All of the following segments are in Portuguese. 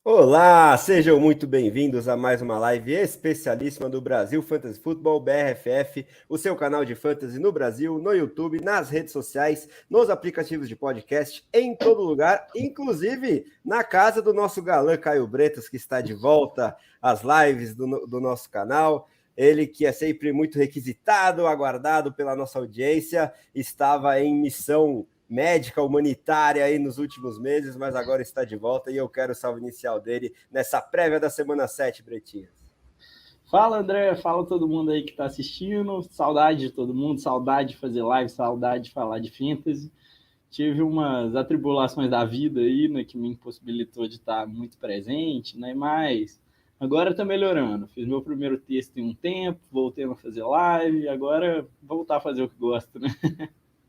Olá, sejam muito bem-vindos a mais uma live especialíssima do Brasil Fantasy Football BRFF, o seu canal de fantasy no Brasil, no YouTube, nas redes sociais, nos aplicativos de podcast, em todo lugar, inclusive na casa do nosso galã Caio Bretas, que está de volta às lives do nosso canal. Ele que é sempre muito requisitado, aguardado pela nossa audiência, estava em missão médica, humanitária aí nos últimos meses, mas agora está de volta e eu quero o salve inicial dele nessa prévia da semana 7, Bretinhas. Fala, André, fala todo mundo aí que está assistindo, saudade de todo mundo, saudade de fazer live, saudade de falar de fantasy. Tive umas atribulações da vida aí, né, que me impossibilitou de estar muito presente, né, mas agora está melhorando. Fiz meu primeiro texto em um tempo, voltei a fazer live, agora voltar a fazer o que gosto, né?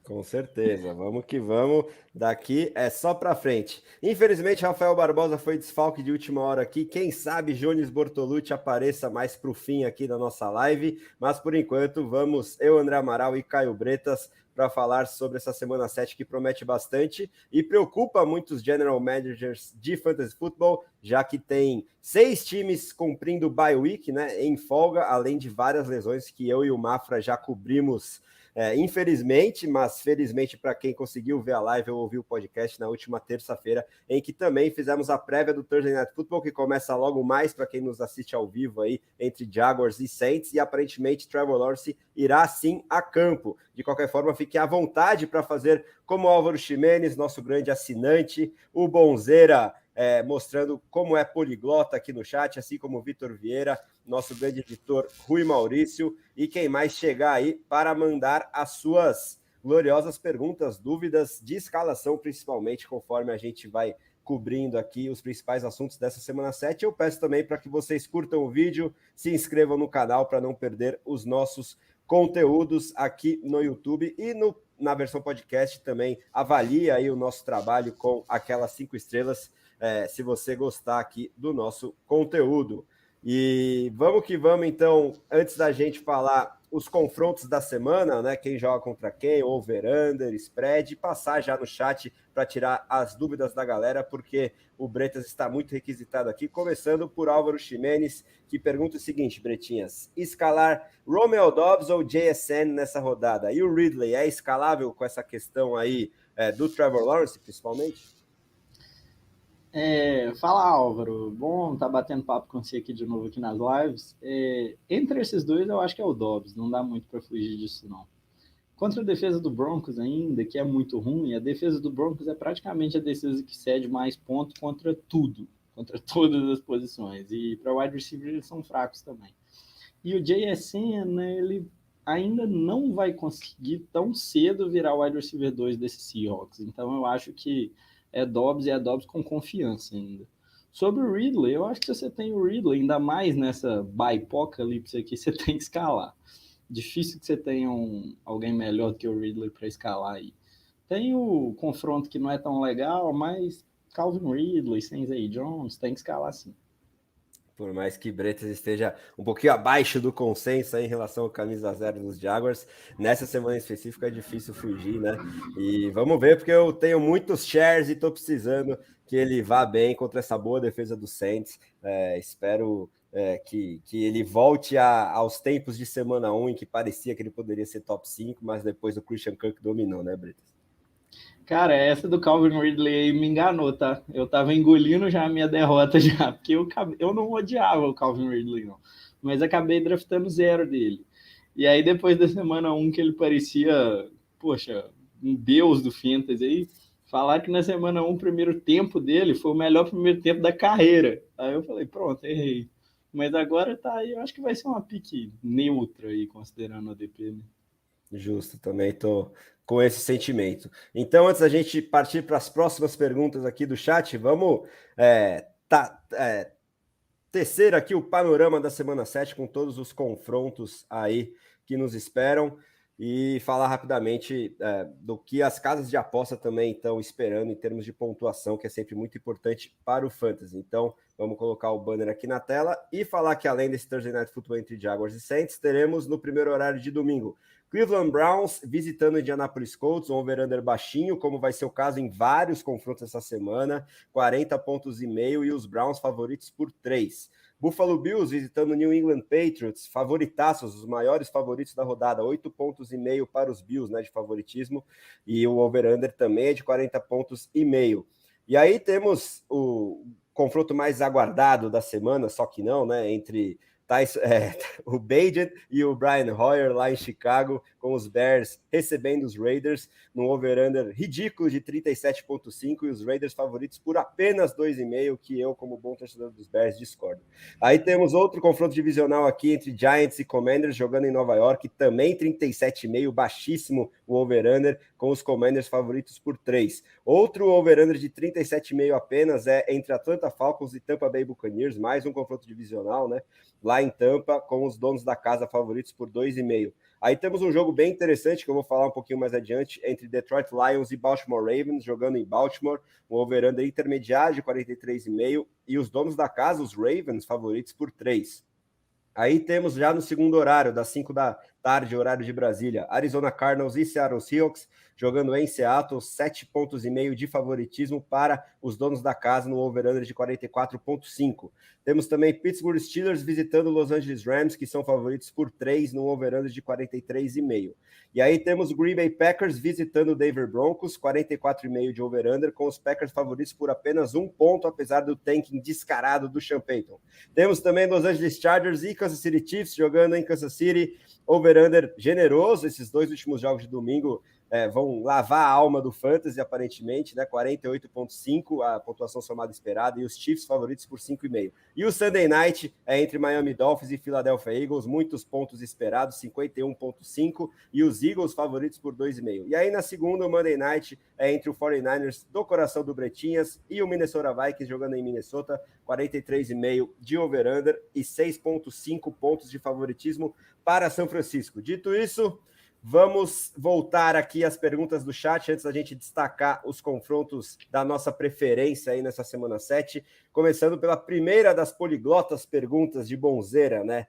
Com certeza, vamos que vamos, daqui é só para frente. Infelizmente, Rafael Barbosa foi desfalque de última hora aqui, quem sabe Jones Bortolucci apareça mais para o fim aqui da nossa live, mas por enquanto vamos, eu, André Amaral e Caio Bretas, para falar sobre essa semana 7 que promete bastante e preocupa muitos general managers de fantasy football, já que tem 6 times cumprindo bye week, né, em folga, além de várias lesões que eu e o Mafra já cobrimos. Infelizmente, mas felizmente para quem conseguiu ver a live ou ouvir o podcast na última terça-feira, em que também fizemos a prévia do Thursday Night Football, que começa logo mais para quem nos assiste ao vivo aí, entre Jaguars e Saints, e aparentemente Trevor Lawrence irá sim a campo. De qualquer forma, fique à vontade para fazer como o Álvaro Ximenes, nosso grande assinante, o Bonzeira, mostrando como é poliglota aqui no chat, assim como o Vitor Vieira, nosso grande editor Rui Maurício, e quem mais chegar aí para mandar as suas gloriosas perguntas, dúvidas de escalação, principalmente, conforme a gente vai cobrindo aqui os principais assuntos dessa semana 7. Eu peço também para que vocês curtam o vídeo, se inscrevam no canal para não perder os nossos conteúdos aqui no YouTube e na versão podcast também. Avalie aí o nosso trabalho com aquelas 5 estrelas, se você gostar aqui do nosso conteúdo. E vamos que vamos, então, antes da gente falar os confrontos da semana, né? Quem joga contra quem, over-under, spread, passar já no chat para tirar as dúvidas da galera, porque o Bretas está muito requisitado aqui, começando por Álvaro Ximenes, que pergunta o seguinte, Bretinhas: escalar Romeo Dobbs ou JSN nessa rodada? E o Ridley é escalável com essa questão aí do Trevor Lawrence, principalmente? Fala, Álvaro. Bom tá batendo papo com você aqui de novo aqui nas lives. Entre esses dois, eu acho que é o Dobbs. Não dá muito para fugir disso, não. Contra a defesa do Broncos ainda, que é muito ruim, a defesa do Broncos é praticamente a defesa que cede mais pontos contra tudo, contra todas as posições. E para wide receiver eles são fracos também. E o JSN, né, ele ainda não vai conseguir tão cedo virar o wide receiver 2 desse Seahawks. Então eu acho que é Dobbs e é Dobbs com confiança ainda. Sobre o Ridley, eu acho que se você tem o Ridley, ainda mais nessa bipocalipse aqui, você tem que escalar. Difícil que você tenha alguém melhor do que o Ridley para escalar aí. Tem o confronto que não é tão legal, mas Calvin Ridley, Sensei Jones, tem que escalar sim. Por mais que Bretas esteja um pouquinho abaixo do consenso aí em relação ao camisa 0 dos Jaguars, nessa semana específica é difícil fugir, né? E vamos ver, porque eu tenho muitos shares e estou precisando que ele vá bem contra essa boa defesa do Saints. Espero que ele volte aos tempos de semana 1, em que parecia que ele poderia ser top 5, mas depois o Christian Kirk dominou, né, Bretas? Cara, essa do Calvin Ridley aí me enganou, tá? Eu tava engolindo já a minha derrota já, porque eu não odiava o Calvin Ridley, não. Mas acabei draftando 0 dele. E aí depois da semana 1 que ele parecia, poxa, um deus do fantasy aí, falar que na semana 1 o primeiro tempo dele foi o melhor primeiro tempo da carreira. Aí eu falei, pronto, errei. Mas agora tá aí, eu acho que vai ser uma pique neutra aí, considerando a DP, né? Justo, também estou com esse sentimento. Então, antes da gente partir para as próximas perguntas aqui do chat, vamos tecer aqui o panorama da semana 7 com todos os confrontos aí que nos esperam. e falar rapidamente do que as casas de aposta também estão esperando em termos de pontuação, que é sempre muito importante para o Fantasy. Então, vamos colocar o banner aqui na tela e falar que além desse Thursday Night Football entre Jaguars e Saints, teremos no primeiro horário de domingo Cleveland Browns visitando Indianapolis Colts, um over-under baixinho, como vai ser o caso em vários confrontos essa semana, 40 pontos e meio e os Browns favoritos por 3. Buffalo Bills visitando New England Patriots, favoritaços, os maiores favoritos da rodada, 8 pontos e meio para os Bills, né, de favoritismo, e o over-under também é de 40 pontos e meio. E aí temos o confronto mais aguardado da semana, só que não, né, entre o Bagent e o Brian Hoyer lá em Chicago, com os Bears recebendo os Raiders num over-under ridículo de 37,5 e os Raiders favoritos por apenas 2,5, que eu, como bom torcedor dos Bears, discordo. Aí temos outro confronto divisional aqui entre Giants e Commanders jogando em Nova York, também 37,5, baixíssimo o over-under, com os Commanders favoritos por 3. Outro over-under de 37,5 apenas é entre Atlanta Falcons e Tampa Bay Buccaneers, mais um confronto divisional, né? Lá em Tampa, com os donos da casa favoritos por 2,5. Aí temos um jogo bem interessante, que eu vou falar um pouquinho mais adiante, entre Detroit Lions e Baltimore Ravens, jogando em Baltimore, um over-under intermediário de 43,5, e os donos da casa, os Ravens, favoritos por 3. Aí temos já no segundo horário, das 5 da tarde, horário de Brasília, Arizona Cardinals e Seattle Seahawks, jogando em Seattle, 7,5 pontos de favoritismo para os donos da casa no over-under de 44,5. Temos também Pittsburgh Steelers visitando Los Angeles Rams, que são favoritos por 3 no over-under de 43,5. E aí temos Green Bay Packers visitando o Denver Broncos, 44,5 de over-under, com os Packers favoritos por apenas 1 ponto, apesar do tanking descarado do Sean Payton. Temos também Los Angeles Chargers e Kansas City Chiefs jogando em Kansas City, over-under generoso. Esses dois últimos jogos de domingo vão lavar a alma do Fantasy, aparentemente, né? 48,5 a pontuação somada esperada, e os Chiefs favoritos por 5,5. E o Sunday Night é entre Miami Dolphins e Philadelphia Eagles, muitos pontos esperados, 51,5, e os Eagles favoritos por 2,5. E aí na segunda, o Monday Night é entre o 49ers do coração do Bretinhas e o Minnesota Vikings jogando em Minnesota, 43,5 de over-under e 6,5 pontos de favoritismo para São Francisco. Dito isso, vamos voltar aqui às perguntas do chat antes da gente destacar os confrontos da nossa preferência aí nessa semana 7, começando pela primeira das poliglotas perguntas de Bonzeira, né?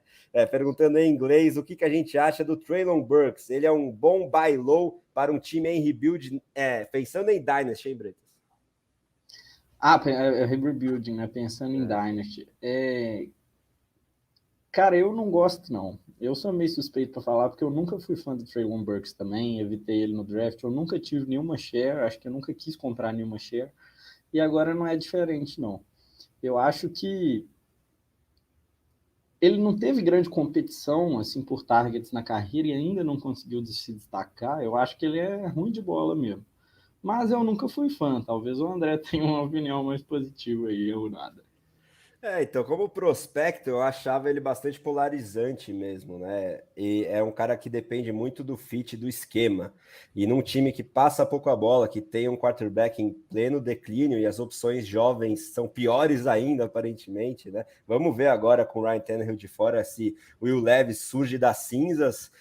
Perguntando em inglês o que a gente acha do Traylon Burks. Ele é um bom buy low para um time em rebuild, pensando em Dynasty, hein, Bretas? Rebuilding, né? Pensando em Dynasty. Cara, eu não gosto, não. Eu sou meio suspeito para falar, porque eu nunca fui fã do Traylon Burks também, evitei ele no draft, eu nunca tive nenhuma share, acho que eu nunca quis comprar nenhuma share, e agora não é diferente, não. Eu acho que ele não teve grande competição, assim, por targets na carreira e ainda não conseguiu se destacar. Eu acho que ele é ruim de bola mesmo. Mas eu nunca fui fã, talvez o André tenha uma opinião mais positiva aí, eu nada. Então, como prospecto, eu achava ele bastante polarizante mesmo, né? E é um cara que depende muito do fit do esquema. E num time que passa pouco a bola, que tem um quarterback em pleno declínio e as opções jovens são piores ainda, aparentemente, né? Vamos ver agora com o Ryan Tannehill de fora se o Will Levis surge das cinzas,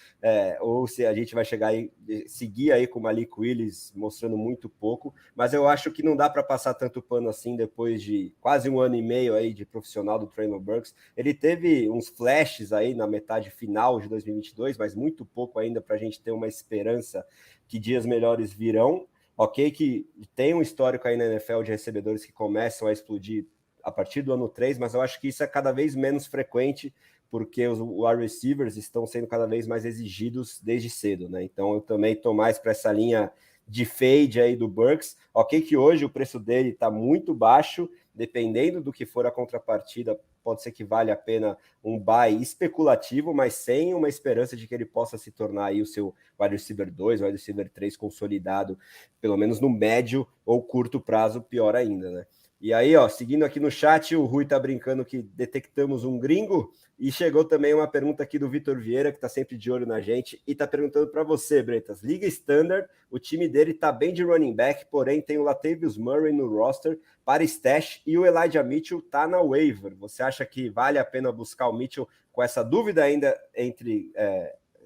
ou se a gente vai chegar aí, seguir aí com o Malik Willis mostrando muito pouco. Mas eu acho que não dá para passar tanto pano assim depois de quase 1 ano e meio aí de profissional do Traylon Burks. Ele teve uns flashes aí na metade final de 2022, mas muito pouco ainda para a gente ter uma esperança que dias melhores virão. Ok, que tem um histórico aí na NFL de recebedores que começam a explodir a partir do ano 3, mas eu acho que isso é cada vez menos frequente, porque os wide receivers estão sendo cada vez mais exigidos desde cedo, né? Então eu também estou mais para essa linha de fade aí do Burks. Ok que hoje o preço dele está muito baixo, dependendo do que for a contrapartida, pode ser que vale a pena um buy especulativo, mas sem uma esperança de que ele possa se tornar aí o seu wide receiver 2, wide receiver 3 consolidado, pelo menos no médio ou curto prazo, pior ainda, né? E aí, ó, seguindo aqui no chat, o Rui tá brincando que detectamos um gringo, e chegou também uma pergunta aqui do Vitor Vieira, que tá sempre de olho na gente, e tá perguntando para você, Bretas. Liga Standard, o time dele tá bem de running back, porém tem o Latavius Murray no roster para stash, e o Elijah Mitchell tá na waiver. Você acha que vale a pena buscar o Mitchell com essa dúvida ainda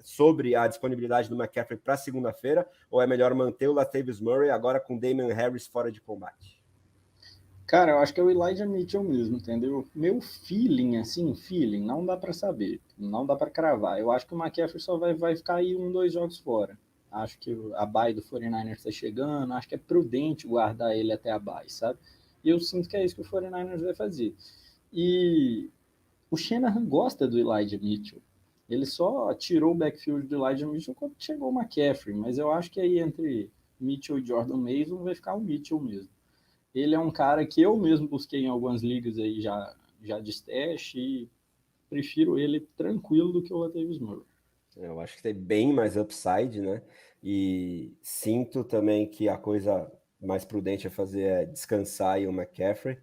sobre a disponibilidade do McCaffrey para segunda-feira, ou é melhor manter o Latavius Murray agora com Damian Harris fora de combate? Cara, eu acho que é o Elijah Mitchell mesmo, entendeu? Meu feeling, assim, não dá para saber, não dá para cravar. Eu acho que o McCaffrey só vai ficar aí 2 jogos fora. Acho que a bye do 49ers está chegando, acho que é prudente guardar ele até a bye, sabe? E eu sinto que é isso que o 49ers vai fazer. E o Shanahan gosta do Elijah Mitchell. Ele só tirou o backfield do Elijah Mitchell quando chegou o McCaffrey, mas eu acho que aí entre Mitchell e Jordan Mason vai ficar o Mitchell mesmo. Ele é um cara que eu mesmo busquei em algumas ligas aí já de stash e prefiro ele tranquilo do que o Latavius Murray. Eu acho que tem bem mais upside, né? E sinto também que a coisa mais prudente a fazer é descansar aí o McCaffrey.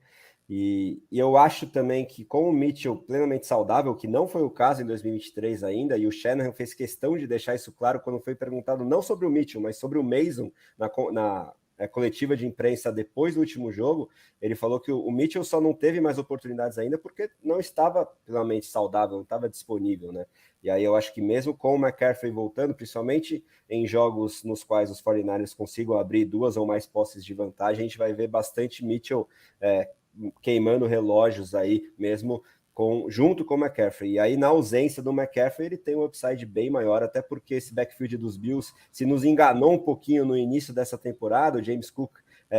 E eu acho também que com o Mitchell plenamente saudável, que não foi o caso em 2023 ainda, e o Shanahan fez questão de deixar isso claro quando foi perguntado não sobre o Mitchell, mas sobre o Mason na coletiva de imprensa depois do último jogo, ele falou que o Mitchell só não teve mais oportunidades ainda porque não estava plenamente saudável, não estava disponível, né? E aí eu acho que mesmo com o McCaffrey voltando, principalmente em jogos nos quais os 49ers consigam abrir 2 ou mais posses de vantagem, a gente vai ver bastante Mitchell queimando relógios aí mesmo junto com o McCaffrey. E aí, na ausência do McCaffrey, ele tem um upside bem maior, até porque esse backfield dos Bills se nos enganou um pouquinho no início dessa temporada. O James Cook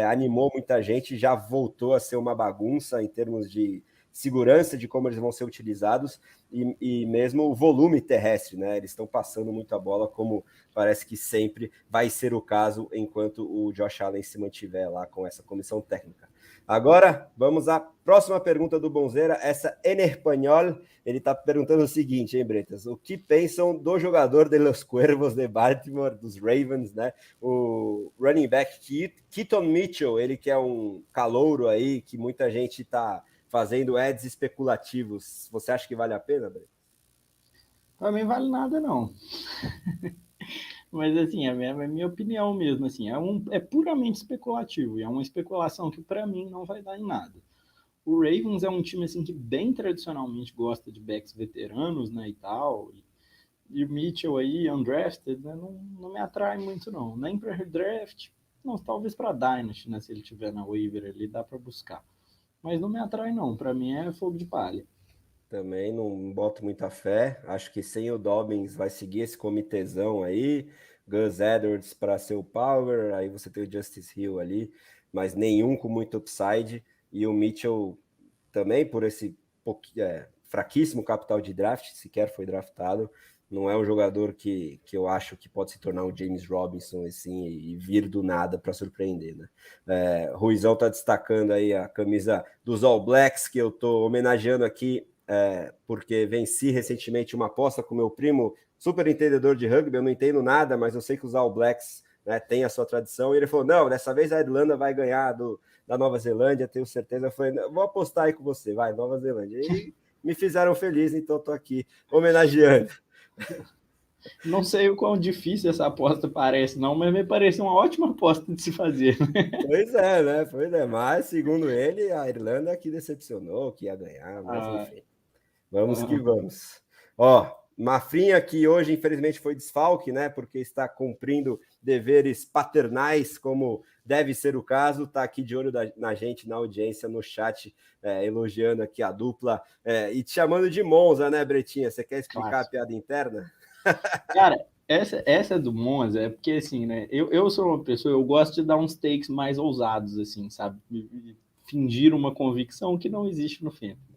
animou muita gente, já voltou a ser uma bagunça em termos de segurança de como eles vão ser utilizados e mesmo o volume terrestre, né? Eles estão passando muito a bola, como parece que sempre vai ser o caso enquanto o Josh Allen se mantiver lá com essa comissão técnica. Agora, vamos à próxima pergunta do Bonzeira, essa em espanhol. Ele está perguntando o seguinte, hein, Bretas? O que pensam do jogador de los Cuervos de Baltimore, dos Ravens, né? O running back Keaton Mitchell, ele que é um calouro aí, que muita gente está fazendo ads especulativos. Você acha que vale a pena, Bretas? Para mim vale nada, não. Mas assim, é a minha opinião mesmo, assim, é puramente especulativo, e é uma especulação que para mim não vai dar em nada. O Ravens é um time assim que bem tradicionalmente gosta de backs veteranos, né, e tal, e o Mitchell aí, undrafted, né, não me atrai muito não, nem para redraft, não, talvez para Dynasty, né, se ele tiver na waiver ali, dá para buscar. Mas não me atrai não, para mim é fogo de palha. Também não boto muita fé. Acho que sem o Dobbins vai seguir esse comitezão aí. Gus Edwards para ser o power. Aí você tem o Justice Hill ali, mas nenhum com muito upside. E o Mitchell também, por esse fraquíssimo capital de draft, sequer foi draftado. Não é um jogador que eu acho que pode se tornar um James Robinson assim, e vir do nada para surpreender, né? Ruizão está destacando aí a camisa dos All Blacks, que eu estou homenageando aqui porque venci recentemente uma aposta com meu primo, super entendedor de rugby. Eu não entendo nada, mas eu sei que os All Blacks, né, têm a sua tradição. E ele falou: não, dessa vez a Irlanda vai ganhar da Nova Zelândia, tenho certeza. Eu falei: vou apostar aí com você, vai, Nova Zelândia. E me fizeram feliz, então estou aqui homenageando. Não sei o quão difícil essa aposta parece, não, mas me parece uma ótima aposta de se fazer. Pois é, né? Pois é, mas segundo ele, a Irlanda que decepcionou, que ia ganhar, mas enfim. Vamos que vamos. Ó, Mafrinha, que hoje infelizmente foi desfalque, né? Porque está cumprindo deveres paternais, como deve ser o caso, está aqui de olho na gente, na audiência, no chat, elogiando aqui a dupla e te chamando de Monza, né, Bretinha? Você quer explicar a piada interna? Cara, essa do Monza é porque, assim, né? Eu sou uma pessoa, eu gosto de dar uns takes mais ousados, assim, sabe? Fingir uma convicção que não existe no Fantasy.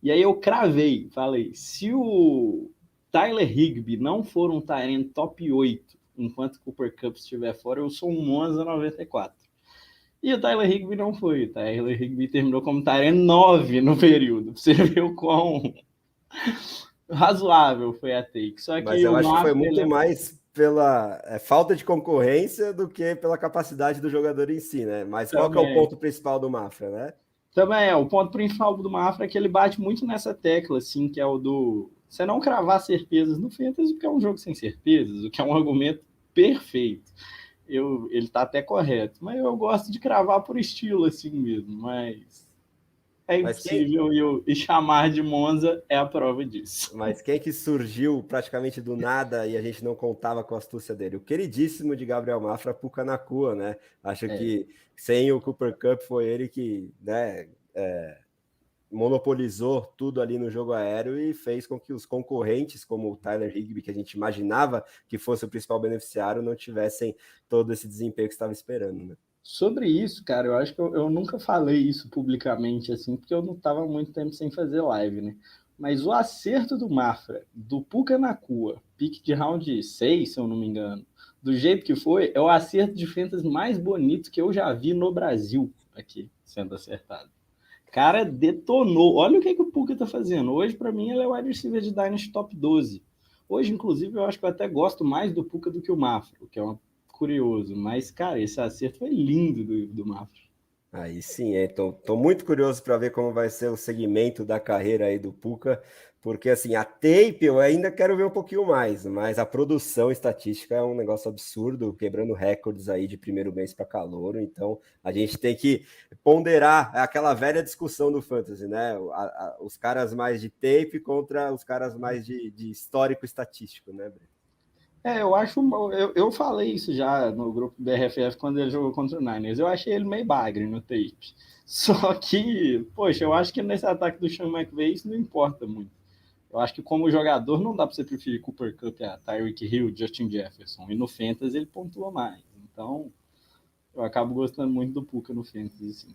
E aí eu cravei, falei, se o Tyler Higbee não for um Tyrant top 8 enquanto o Cooper Kupp estiver fora, eu sou um Monza 94. E o Tyler Higbee não foi. O Tyler Higbee terminou como Tyrant 9 no período. Você viu o quão razoável foi a take. Só que Mas eu o acho que foi Mafra, muito mais pela falta de concorrência do que pela capacidade do jogador em si, né? Mas qual que é o ponto principal do Mafra, né? Também o ponto principal do Mafra é que ele bate muito nessa tecla, assim, que é o do você não cravar certezas no Fantasy, porque é um jogo sem certezas, o que é um argumento perfeito. Ele tá até correto, mas eu gosto de cravar por estilo, assim mesmo, mas É Mas quem, impossível e chamar de Monza é a prova disso. mas quem que surgiu praticamente do nada e a gente não contava com a astúcia dele? O queridíssimo de Gabriel Mafra, Puka Nakua, né? Acho É. que sem o Cooper Cup foi ele que, né, monopolizou tudo ali no jogo aéreo e fez com que os concorrentes, como o Tyler Higbee, que a gente imaginava que fosse o principal beneficiário, não tivessem todo esse desempenho que estava esperando, né? Sobre isso, cara, eu acho que eu nunca falei isso publicamente, assim, porque eu não estava muito tempo sem fazer live, né? Mas o acerto do Mafra, do Puka Nakua, pique de round 6, se eu não me engano, do jeito que foi, é o acerto de fantasy mais bonito que eu já vi no Brasil aqui, sendo acertado. Cara, detonou. Olha o que, que o Puka tá fazendo. Hoje, para mim, ele é o wide receiver de Dynasty top 12. Hoje, inclusive, eu acho que eu até gosto mais do Puka do que o Mafra, o que é curioso. Mas, cara, esse acerto foi lindo do Mafra. Aí sim, tô muito curioso para ver como vai ser o segmento da carreira aí do Puka, porque assim, a tape eu ainda quero ver um pouquinho mais, mas a produção estatística é um negócio absurdo, quebrando recordes aí de primeiro mês para calouro, então a gente tem que ponderar aquela velha discussão do fantasy, né? Os caras mais de tape contra os caras mais de histórico estatístico, né, Breno? Eu acho. Eu falei isso já no grupo BRFF quando ele jogou contra o Niners. Eu achei ele meio bagre no tape. Só que, poxa, eu acho que nesse ataque do Sean McVay isso não importa muito. Eu acho que como jogador não dá para você preferir Cooper Kupp a Tyreek Hill, Justin Jefferson. E no Fantasy ele pontua mais. Então, eu acabo gostando muito do Puka no Fantasy, sim.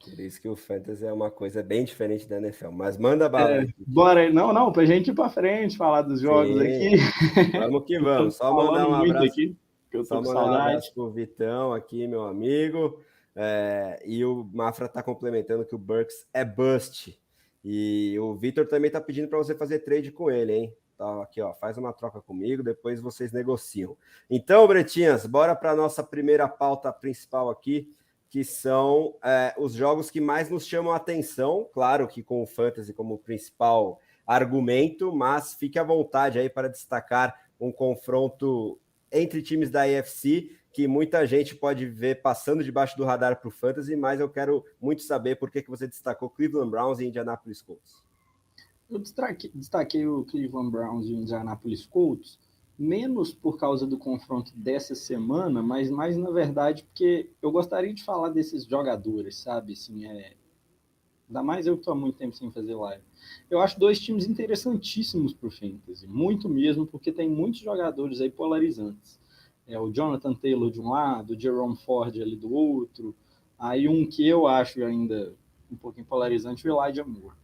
Por isso que o fantasy é uma coisa bem diferente da NFL, mas manda bala aí. Bora, não, pra gente ir pra frente, falar dos jogos aqui. Sim, vamos que Eu tô vamos. Só mandar falando um muito abraço, aqui, que eu tô só com mandar um abraço saudade. pro Vitão aqui, meu amigo. E o Mafra tá complementando que o Burks é bust. E o Vitor também tá pedindo para você fazer trade com ele, hein? Tá aqui, ó, faz uma troca comigo, depois vocês negociam. Então, Bretinhas, bora para nossa primeira pauta principal aqui, que são os jogos que mais nos chamam a atenção. Claro que com o Fantasy como principal argumento, mas fique à vontade aí para destacar um confronto entre times da AFC que muita gente pode ver passando debaixo do radar para o Fantasy, mas eu quero muito saber por que você destacou Cleveland Browns e Indianapolis Colts. Eu destaquei o Cleveland Browns e o Indianapolis Colts, menos por causa do confronto dessa semana, mas mais, na verdade, porque eu gostaria de falar desses jogadores, sabe? Assim, ainda mais eu que estou há muito tempo sem fazer live. Eu acho dois times interessantíssimos para o Fantasy, muito mesmo, porque tem muitos jogadores aí polarizantes. O Jonathan Taylor de um lado, o Jerome Ford ali do outro, aí um que eu acho ainda um pouquinho polarizante, o Elijah Moore.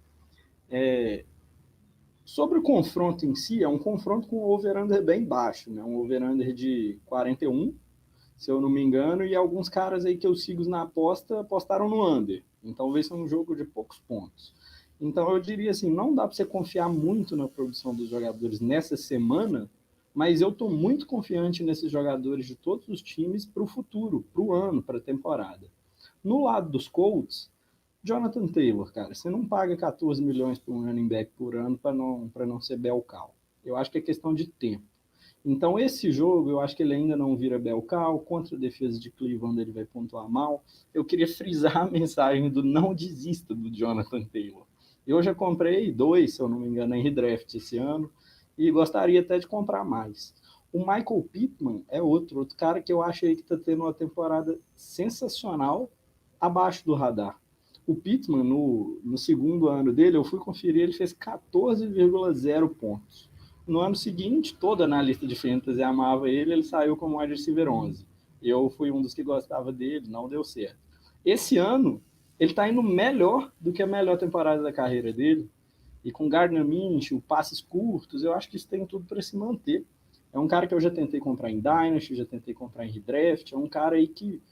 Sobre o confronto em si, é um confronto com um over-under bem baixo, né? Um over-under de 41, se eu não me engano, e alguns caras aí que eu sigo na aposta apostaram no under. Então vai ser um jogo de poucos pontos. Então eu diria assim, não dá para você confiar muito na produção dos jogadores nessa semana, mas eu estou muito confiante nesses jogadores de todos os times para o futuro, para o ano, para a temporada. No lado dos Colts, Jonathan Taylor, cara, você não paga 14 milhões por um running back por ano para não ser bel cal. Eu acho que é questão de tempo. Então, esse jogo, eu acho que ele ainda não vira bel cal. Contra a defesa de Cleveland, ele vai pontuar mal. Eu queria frisar a mensagem do não desista do Jonathan Taylor. Eu já comprei 2, se eu não me engano, em redraft esse ano, e gostaria até de comprar mais. O Michael Pittman é outro cara que eu acho aí que está tendo uma temporada sensacional abaixo do radar. O Pittman, no segundo ano dele, eu fui conferir, ele fez 14,0 pontos. No ano seguinte, toda analista de fantasy amava ele, ele saiu como wide receiver 11. Eu fui um dos que gostava dele, não deu certo. Esse ano, ele está indo melhor do que a melhor temporada da carreira dele. E com Gardner Minshew, passes curtos, eu acho que isso tem tudo para se manter. É um cara que eu já tentei comprar em Dynasty, já tentei comprar em Redraft, é um cara aí que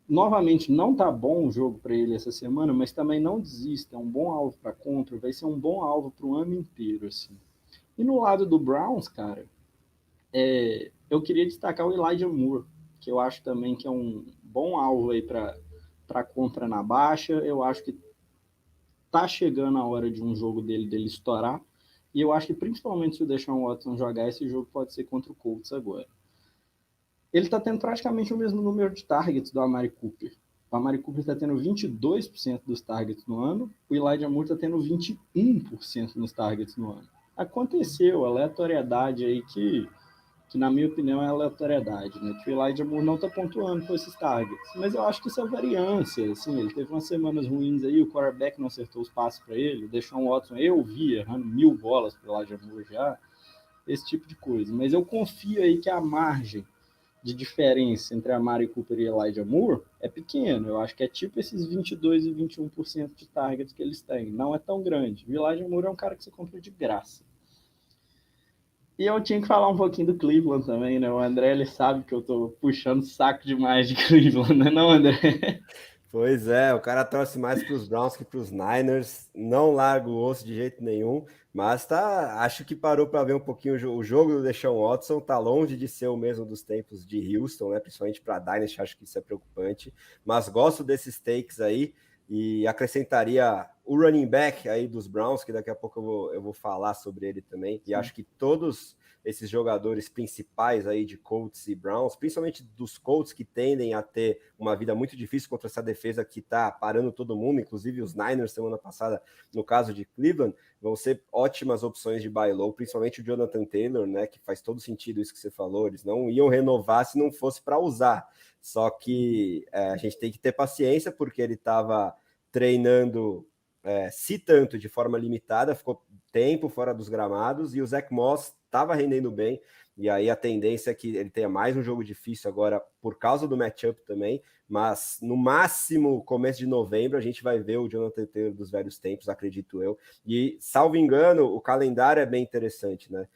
novamente, não tá bom o jogo para ele essa semana, mas também não desista. É um bom alvo para contra, vai ser um bom alvo para o ano inteiro. Assim. E no lado do Browns, cara, eu queria destacar o Elijah Moore, que eu acho também que é um bom alvo aí para compra na baixa. Eu acho que tá chegando a hora de um jogo dele estourar. E eu acho que principalmente se o Deshaun Watson jogar, esse jogo pode ser contra o Colts agora. Ele está tendo praticamente o mesmo número de targets do Amari Cooper. O Amari Cooper está tendo 22% dos targets no ano, o Elijah Moore está tendo 21% nos targets no ano. Aconteceu aleatoriedade aí que na minha opinião é aleatoriedade, né? Que o Elijah Moore não está pontuando com esses targets. Mas eu acho que isso é variância, assim, ele teve umas semanas ruins aí, o quarterback não acertou os passes para ele, o Deshaun Watson eu vi errando 1000 bolas para o Elijah Moore já, esse tipo de coisa. Mas eu confio aí que a margem de diferença entre a Mari Cooper e Elijah Moore é pequeno. Eu acho que é tipo esses 22% e 21% de targets que eles têm. Não é tão grande. O Elijah Moore é um cara que você compra de graça. E eu tinha que falar um pouquinho do Cleveland também, né? O André, ele sabe que eu tô puxando saco demais de Cleveland, né não, André? Pois é, o cara torce mais para os Browns que para os Niners, não larga o osso de jeito nenhum, mas acho que parou para ver um pouquinho o jogo do Deshaun Watson, tá longe de ser o mesmo dos tempos de Houston, né? Principalmente para Dynasty, acho que isso é preocupante, mas gosto desses takes aí e acrescentaria o running back aí dos Browns, que daqui a pouco eu vou falar sobre ele também, e acho que todos esses jogadores principais aí de Colts e Browns, principalmente dos Colts que tendem a ter uma vida muito difícil contra essa defesa que está parando todo mundo, inclusive os Niners semana passada, no caso de Cleveland, vão ser ótimas opções de buy low, principalmente o Jonathan Taylor, né, que faz todo sentido isso que você falou, eles não iam renovar se não fosse para usar, só que a gente tem que ter paciência, porque ele estava treinando se tanto de forma limitada, ficou tempo fora dos gramados, e o Zach Moss estava rendendo bem, e aí a tendência é que ele tenha mais um jogo difícil agora por causa do matchup também, mas no máximo começo de novembro a gente vai ver o Jonathan Taylor dos velhos tempos, acredito eu, e salvo engano o calendário é bem interessante, né?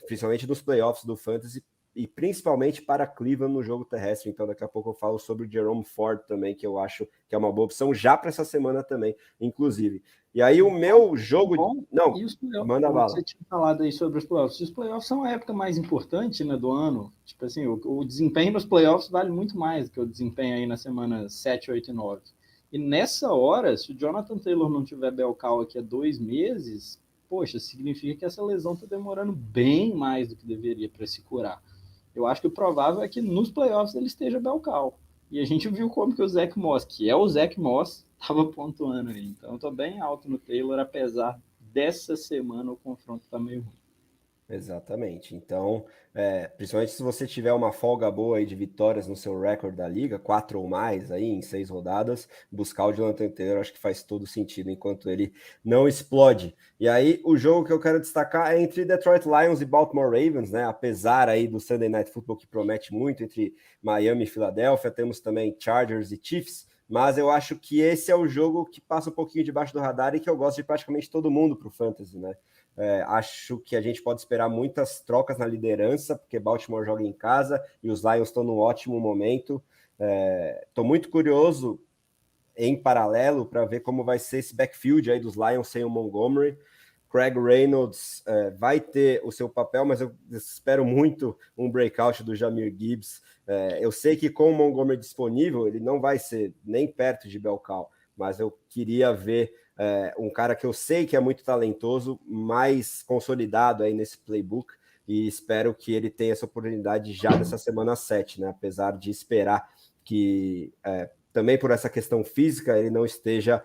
Principalmente nos playoffs do Fantasy, e principalmente para Cleveland no jogo terrestre, então daqui a pouco eu falo sobre o Jerome Ford também, que eu acho que é uma boa opção já para essa semana também, inclusive. E aí o meu jogo... Bom, Não, e os playoffs, manda você bala. tinha falado aí sobre os playoffs. Os playoffs são a época mais importante, né, do ano. Tipo assim, o desempenho nos playoffs vale muito mais do que o desempenho aí na semana 7, 8 e 9. E nessa hora, se o Jonathan Taylor não tiver Belcal aqui há 2 meses, poxa, significa que essa lesão está demorando bem mais do que deveria para se curar. Eu acho que o provável é que nos playoffs ele esteja Belcal. E a gente viu como que o Zach Moss, que é o Zach Moss, estava pontuando aí. Então eu tô bem alto no Taylor, apesar dessa semana o confronto tá meio ruim. Exatamente. Então, principalmente se você tiver uma folga boa aí de vitórias no seu recorde da liga, 4 ou mais aí em 6 rodadas, buscar o Jonathan Taylor acho que faz todo sentido enquanto ele não explode. E aí, o jogo que eu quero destacar é entre Detroit Lions e Baltimore Ravens, né? Apesar aí do Sunday Night Football que promete muito entre Miami e Filadélfia, temos também Chargers e Chiefs. Mas eu acho que esse é o jogo que passa um pouquinho debaixo do radar e que eu gosto de praticamente todo mundo para o Fantasy, né? Acho que a gente pode esperar muitas trocas na liderança, porque Baltimore joga em casa e os Lions estão num ótimo momento. Estou muito curioso em paralelo para ver como vai ser esse backfield aí dos Lions sem o Montgomery. Craig Reynolds vai ter o seu papel, mas eu espero muito um breakout do Jahmyr Gibbs. Eu sei que com o Montgomery disponível, ele não vai ser nem perto de Belcal, mas eu queria ver um cara que eu sei que é muito talentoso, mais consolidado aí nesse playbook, e espero que ele tenha essa oportunidade já nessa semana 7, né? Apesar de esperar que também por essa questão física ele não esteja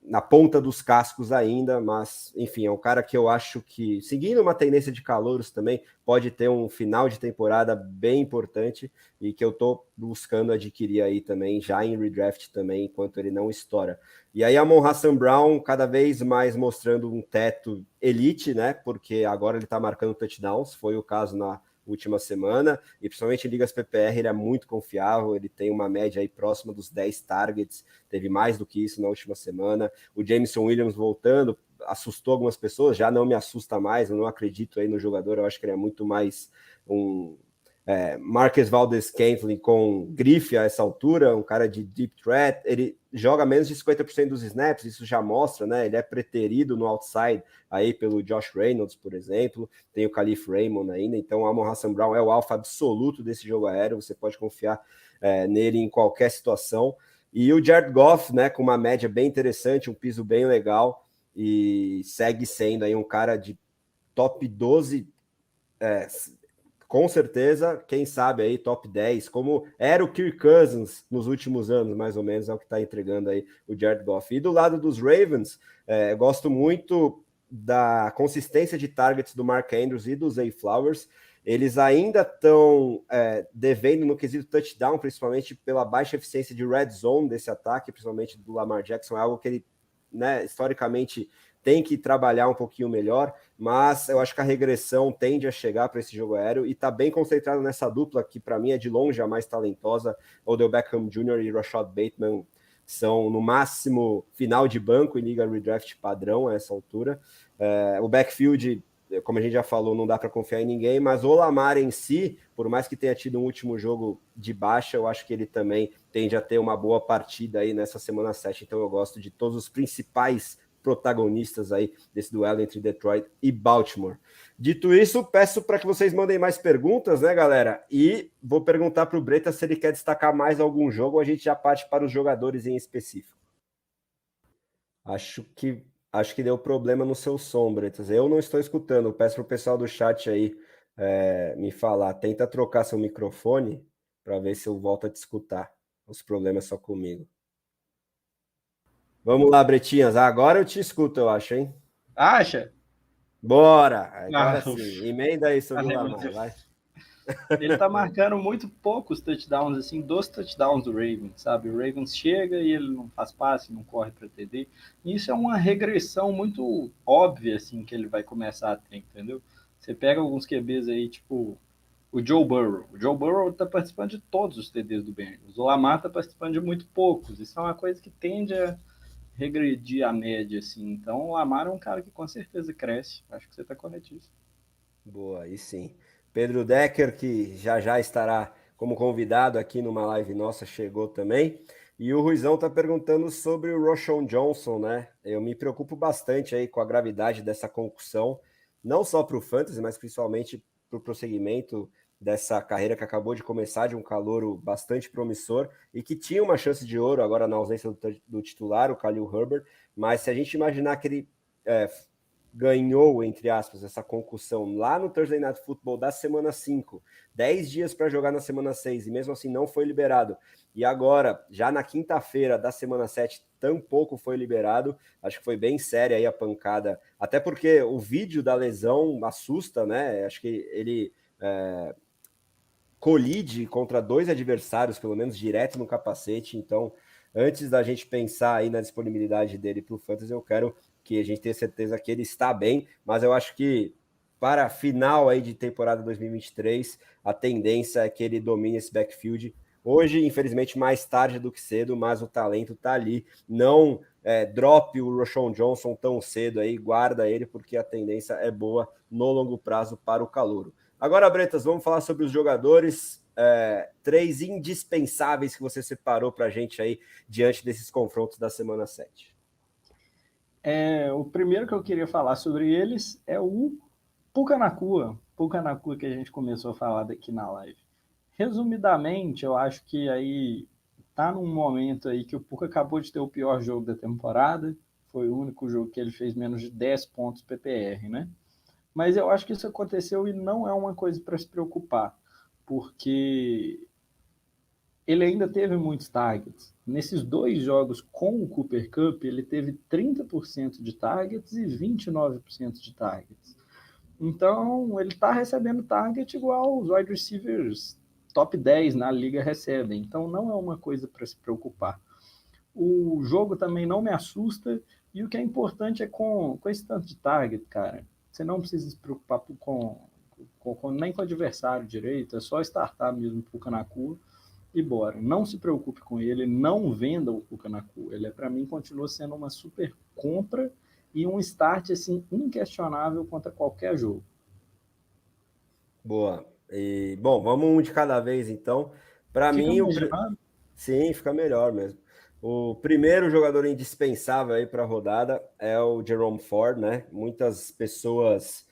na ponta dos cascos ainda, mas enfim, é um cara que eu acho que, seguindo uma tendência de calouros também, pode ter um final de temporada bem importante e que eu tô buscando adquirir aí também, já em redraft também, enquanto ele não estoura. E aí Amon-Ra St. Brown cada vez mais mostrando um teto elite, né? Porque agora ele tá marcando touchdowns, foi o caso na última semana, e principalmente em ligas PPR ele é muito confiável, ele tem uma média aí próxima dos 10 targets, teve mais do que isso na última semana. O Jameson Williams voltando, assustou algumas pessoas, já não me assusta mais, eu não acredito aí no jogador, eu acho que ele é muito mais um Marquez Valdes-Scantling com grife a essa altura, um cara de deep threat, ele joga menos de 50% dos snaps, isso já mostra, né? Ele é preterido no outside aí pelo Josh Reynolds, por exemplo, tem o Khalif Raymond ainda, então o Amon-Ra St. Brown é o alfa absoluto desse jogo aéreo, você pode confiar nele em qualquer situação. E o Jared Goff, né, com uma média bem interessante, um piso bem legal, e segue sendo aí um cara de top 12 com certeza, quem sabe aí, top 10, como era o Kirk Cousins nos últimos anos, mais ou menos, é o que está entregando aí o Jared Goff. E do lado dos Ravens, gosto muito da consistência de targets do Mark Andrews e do Zay Flowers. Eles ainda estão devendo no quesito touchdown, principalmente pela baixa eficiência de red zone desse ataque, principalmente do Lamar Jackson, é algo que ele, né, historicamente tem que trabalhar um pouquinho melhor, mas eu acho que a regressão tende a chegar para esse jogo aéreo e está bem concentrado nessa dupla que para mim é de longe a mais talentosa. Odell Beckham Jr. e Rashad Bateman são no máximo final de banco em liga redraft padrão a essa altura. O backfield, como a gente já falou, não dá para confiar em ninguém, mas o Lamar em si, por mais que tenha tido um último jogo de baixa, eu acho que ele também tende a ter uma boa partida aí nessa semana 7, então eu gosto de todos os principais protagonistas aí desse duelo entre Detroit e Baltimore. Dito isso, peço para que vocês mandem mais perguntas, né, galera? E vou perguntar para o Breta se ele quer destacar mais algum jogo ou a gente já parte para os jogadores em específico. Acho que deu problema no seu som, Bretas. Eu não estou escutando. Peço para o pessoal do chat aí me falar. Tenta trocar seu microfone para ver se eu volto a te escutar. Os problemas só comigo. Vamos lá, Bretinhas. Agora eu te escuto, eu acho, hein? Acha? Bora! Agora sim. Uf. Emenda aí sobre o Lamar, vai. Ele tá marcando muito poucos touchdowns, assim, dos touchdowns do Ravens, sabe? O Ravens chega e ele não faz passe, não corre para TD. E isso é uma regressão muito óbvia, assim, que ele vai começar a ter, entendeu? Você pega alguns QBs aí, tipo o Joe Burrow. O Joe Burrow tá participando de todos os TDs do Bengals. O Lamar tá participando de muito poucos. Isso é uma coisa que tende a regredir a média, assim. Então, o Lamar é um cara que com certeza cresce. Acho que você tá corretíssimo. Boa, aí sim. Pedro Decker, que já estará como convidado aqui numa live nossa, chegou também. E o Ruizão está perguntando sobre o Roschon Johnson, né? Eu me preocupo bastante aí com a gravidade dessa concussão, não só para o Fantasy, mas principalmente para o prosseguimento dessa carreira que acabou de começar, de um calouro bastante promissor e que tinha uma chance de ouro agora na ausência do titular, o Khalil Herbert. Mas se a gente imaginar que ele ganhou, entre aspas, essa concussão lá no Thursday Night Football da semana 5, 10 dias para jogar na semana 6 e mesmo assim não foi liberado. E agora, já na quinta-feira da semana 7, tampouco foi liberado. Acho que foi bem séria aí a pancada, até porque o vídeo da lesão assusta, né? Acho que ele colide contra dois adversários, pelo menos direto no capacete. Então, antes da gente pensar aí na disponibilidade dele para o Fantasy, eu quero que a gente tenha certeza que ele está bem, mas eu acho que para a final aí de temporada 2023, a tendência é que ele domine esse backfield. Hoje, infelizmente, mais tarde do que cedo, mas o talento está ali. Não drope o Roschon Johnson tão cedo aí, guarda ele, porque a tendência é boa no longo prazo para o calouro. Agora, Bretas, vamos falar sobre os jogadores, 3 indispensáveis que você separou para a gente aí diante desses confrontos da semana 7. O primeiro que eu queria falar sobre eles é o Puka Nacua. Puka Nacua que a gente começou a falar daqui na live. Resumidamente, eu acho que aí tá num momento aí que o Puka acabou de ter o pior jogo da temporada. Foi o único jogo que ele fez menos de 10 pontos PPR, né? Mas eu acho que isso aconteceu e não é uma coisa para se preocupar, porque ele ainda teve muitos targets. Nesses 2 jogos com o Cooper Kupp, ele teve 30% de targets e 29% de targets. Então, ele está recebendo target igual os wide receivers top 10 na liga recebem. Então, não é uma coisa para se preocupar. O jogo também não me assusta. E o que é importante é com esse tanto de target, cara, você não precisa se preocupar nem com o adversário direito, é só startar mesmo o Puka Nacua e bora. Não se preocupe com ele, não venda o Puka Nacua. Ele, para mim, continua sendo uma super compra e um start assim, inquestionável contra qualquer jogo. Boa. E, bom, vamos um de cada vez, então. Para mim, sim, fica melhor mesmo. O primeiro jogador indispensável aí para a rodada é o Jerome Ford, né? Muitas pessoas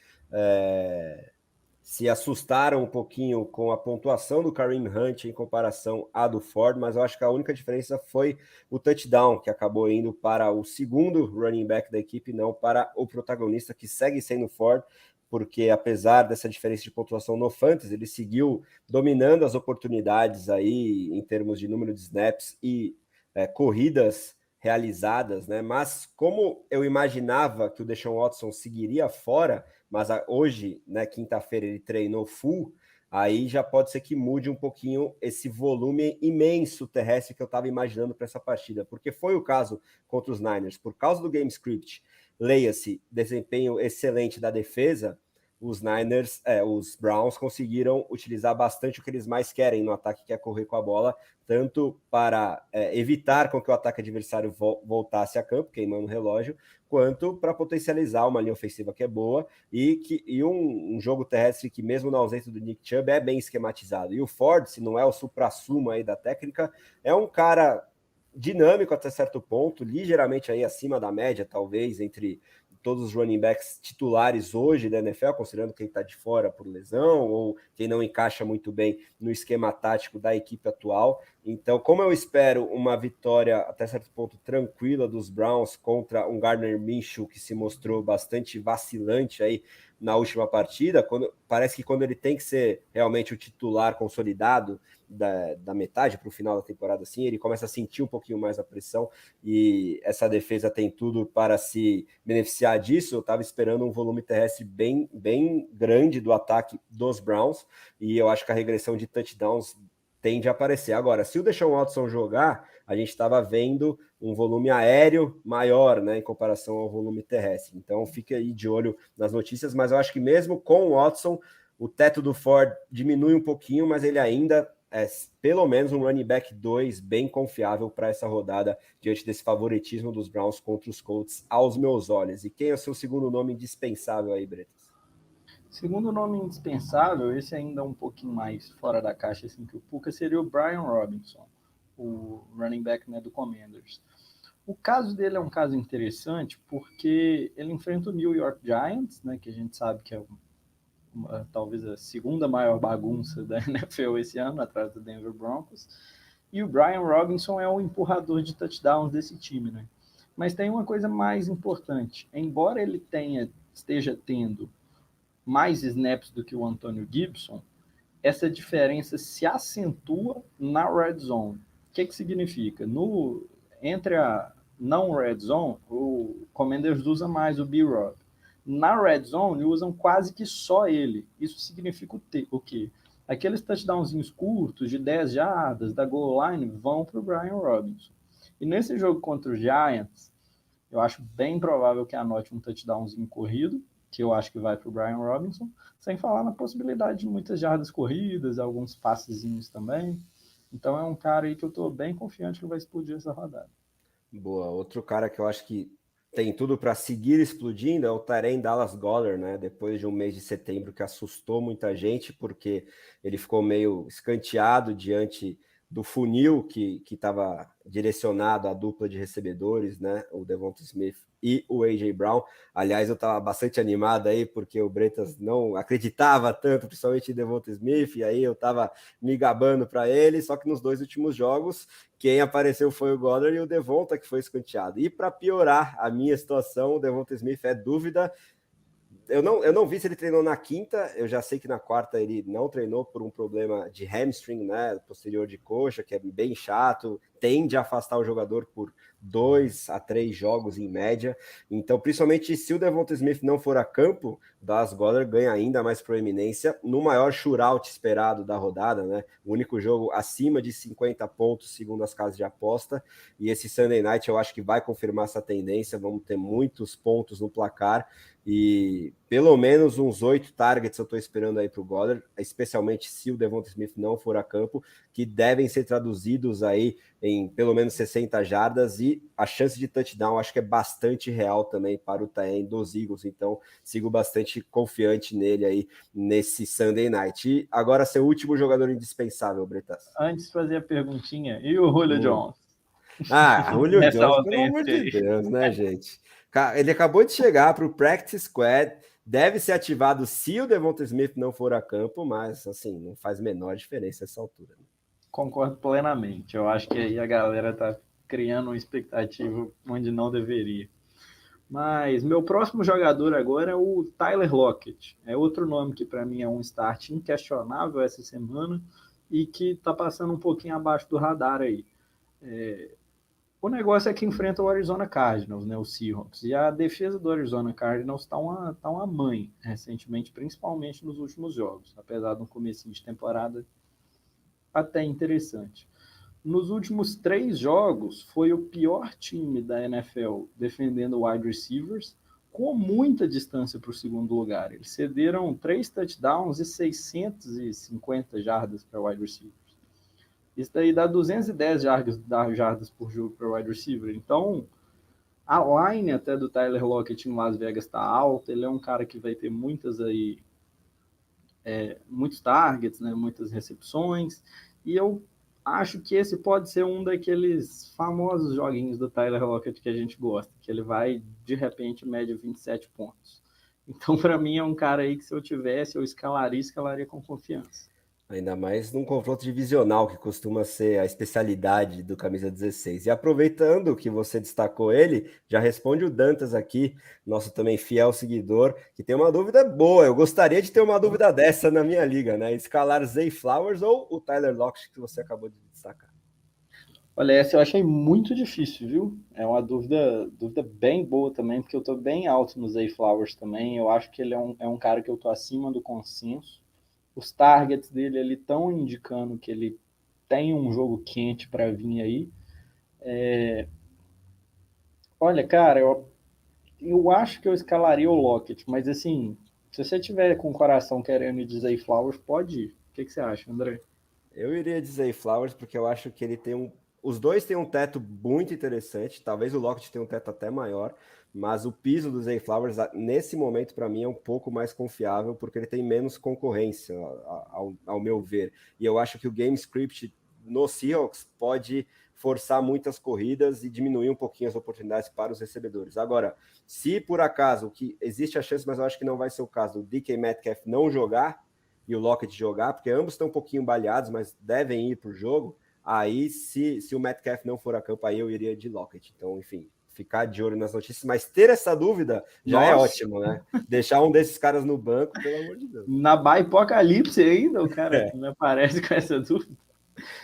se assustaram um pouquinho com a pontuação do Kareem Hunt em comparação à do Ford, mas eu acho que a única diferença foi o touchdown, que acabou indo para o segundo running back da equipe, não para o protagonista, que segue sendo Ford. porque apesar dessa diferença de pontuação no Fantasy, ele seguiu dominando as oportunidades aí em termos de número de snaps e corridas realizadas, né? Mas como eu imaginava que o Deshaun Watson seguiria fora, mas hoje, né, quinta-feira, ele treinou full, aí já pode ser que mude um pouquinho esse volume imenso terrestre que eu estava imaginando para essa partida, porque foi o caso contra os Niners, por causa do game script, leia-se, desempenho excelente da defesa, os Browns conseguiram utilizar bastante o que eles mais querem no ataque, que é correr com a bola, tanto para evitar com que o ataque adversário voltasse a campo, queimando o relógio, quanto para potencializar uma linha ofensiva que é boa e um jogo terrestre que, mesmo na ausência do Nick Chubb, é bem esquematizado. E o Ford, se não é o supra-sumo aí da técnica, é um cara dinâmico até certo ponto, ligeiramente aí acima da média, talvez, entre todos os running backs titulares hoje da NFL, considerando quem está de fora por lesão ou quem não encaixa muito bem no esquema tático da equipe atual. Então, como eu espero uma vitória até certo ponto tranquila dos Browns contra um Gardner Minshew que se mostrou bastante vacilante aí na última partida, parece que quando ele tem que ser realmente o titular consolidado da metade para o final da temporada, assim, ele começa a sentir um pouquinho mais a pressão e essa defesa tem tudo para se beneficiar disso. Eu estava esperando um volume terrestre bem, bem grande do ataque dos Browns e eu acho que a regressão de touchdowns tende a aparecer. Agora, se o Deshaun Watson jogar, a gente estava vendo um volume aéreo maior, né, em comparação ao volume terrestre. Então, fique aí de olho nas notícias, mas eu acho que mesmo com o Watson, o teto do Ford diminui um pouquinho, mas ele ainda é pelo menos um running back 2 bem confiável para essa rodada, diante desse favoritismo dos Browns contra os Colts, aos meus olhos. E quem é o seu segundo nome indispensável aí, Bretas? Segundo nome indispensável, esse ainda é um pouquinho mais fora da caixa assim, que o Puka, seria o Brian Robinson, o running back, né, do Commanders. O caso dele é um caso interessante porque ele enfrenta o New York Giants, né, que a gente sabe que é talvez a segunda maior bagunça da NFL esse ano, atrás do Denver Broncos. E o Brian Robinson é o empurrador de touchdowns desse time, né? Mas tem uma coisa mais importante. Embora ele esteja tendo mais snaps do que o Antonio Gibson, essa diferença se acentua na red zone. O que significa? Entre a não red zone, o Commanders usa mais o B-Rob. Na red zone, usam quase que só ele. Isso significa o quê? Aqueles touchdownzinhos curtos, de 10 jardas, da goal line, vão para o Brian Robinson. E nesse jogo contra os Giants, eu acho bem provável que anote um touchdownzinho corrido, que eu acho que vai para o Brian Robinson, sem falar na possibilidade de muitas jardas corridas, alguns passezinhos também. Então é um cara aí que eu estou bem confiante que vai explodir essa rodada. Boa, outro cara que eu acho que tem tudo para seguir explodindo é o Tyrene Dallas Goedert, né? Depois de um mês de setembro que assustou muita gente, porque ele ficou meio escanteado diante do funil que estava direcionado à dupla de recebedores, né? O Devonta Smith e o A.J. Brown. Aliás, eu estava bastante animado aí, porque o Bretas não acreditava tanto, principalmente em Devonta Smith, e aí eu estava me gabando para ele, só que nos dois últimos jogos, quem apareceu foi o Goddard e o Devonta, que foi escanteado. E para piorar a minha situação, o Devonta Smith é dúvida. Eu não vi se ele treinou na quinta, eu já sei que na quarta ele não treinou por um problema de hamstring, né, posterior de coxa, que é bem chato, tende a afastar o jogador por 2 a 3 jogos em média. Então, principalmente se o Devonta Smith não for a campo, Dallas Goedert ganha ainda mais proeminência no maior shootout esperado da rodada, né? O único jogo acima de 50 pontos, segundo as casas de aposta. E esse Sunday Night eu acho que vai confirmar essa tendência. Vamos ter muitos pontos no placar e pelo menos uns 8 targets eu estou esperando aí para o Goddard, especialmente se o Devonta Smith não for a campo, que devem ser traduzidos aí em pelo menos 60 jardas, e a chance de touchdown acho que é bastante real também para o Taen dos Eagles, então sigo bastante confiante nele aí nesse Sunday Night. E agora seu último jogador indispensável, Bretas. Antes de fazer a perguntinha, e o Julio Jones? Julio Nessa Jones, pelo amor ausência de aí. Deus, né, gente? Ele acabou de chegar para o Practice Squad, deve ser ativado se o Devonta Smith não for a campo, mas assim, não faz menor diferença essa altura. Concordo plenamente. Eu acho que aí a galera tá criando uma expectativa onde não deveria. Mas meu próximo jogador agora é o Tyler Lockett. É outro nome que para mim é um start inquestionável essa semana e que está passando um pouquinho abaixo do radar aí. O negócio é que enfrenta o Arizona Cardinals, né, o Seahawks. E a defesa do Arizona Cardinals tá uma mãe recentemente, principalmente nos últimos jogos, apesar de um começo de temporada até interessante. Nos últimos 3 jogos, foi o pior time da NFL defendendo wide receivers, com muita distância para o segundo lugar. Eles cederam 3 touchdowns e 650 jardas para wide receivers. Isso daí dá 210 jardas por jogo para wide receiver. Então, a line até do Tyler Lockett em Las Vegas está alta. Ele é um cara que vai ter muitos targets, né, muitas recepções. E eu acho que esse pode ser um daqueles famosos joguinhos do Tyler Lockett que a gente gosta, que ele vai, de repente, média 27 pontos. Então, para mim, é um cara aí que se eu tivesse, eu escalaria com confiança. Ainda mais num confronto divisional, que costuma ser a especialidade do camisa 16. E aproveitando que você destacou ele, já responde o Dantas aqui, nosso também fiel seguidor, que tem uma dúvida boa. Eu gostaria de ter uma dúvida dessa na minha liga, né? Escalar Zay Flowers ou o Tyler Lockett que você acabou de destacar. Olha, essa eu achei muito difícil, viu? É uma dúvida bem boa também, porque eu tô bem alto no Zay Flowers também. Eu acho que ele é um cara que eu tô acima do consenso. Os targets dele ali estão indicando que ele tem um jogo quente para vir aí. Olha, cara, eu acho que eu escalaria o Lockett, mas assim, se você tiver com o coração querendo ir de Zay Flowers, pode ir. O que, que você acha, André? Eu iria dizer Flowers porque eu acho que ele tem um. Os dois têm um teto muito interessante. Talvez o Lockett tenha um teto até maior, mas o piso do Zay Flowers, nesse momento, para mim, é um pouco mais confiável porque ele tem menos concorrência, ao meu ver. E eu acho que o game script no Seahawks pode forçar muitas corridas e diminuir um pouquinho as oportunidades para os recebedores. Agora, se por acaso, que existe a chance, mas eu acho que não vai ser o caso, o DK Metcalf não jogar e o Lockett jogar, porque ambos estão um pouquinho baleados, mas devem ir para o jogo. Aí, se o Metcalf não for a campo, aí eu iria de Lockett. Então, enfim, ficar de olho nas notícias, mas ter essa dúvida já é Nossa, ótimo, né? Deixar um desses caras no banco, pelo amor de Deus. na Apocalipse ainda, o cara É, me aparece com essa dúvida.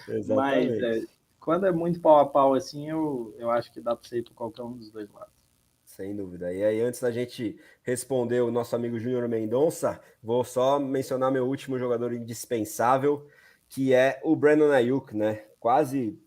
Mas exatamente. quando é muito pau a pau assim, eu acho que dá para você ir para qualquer um dos dois lados. Sem dúvida. E aí, antes da gente responder o nosso amigo Júnior Mendonça, vou só mencionar meu último jogador indispensável, que é o Brandon Ayuk, né? Quase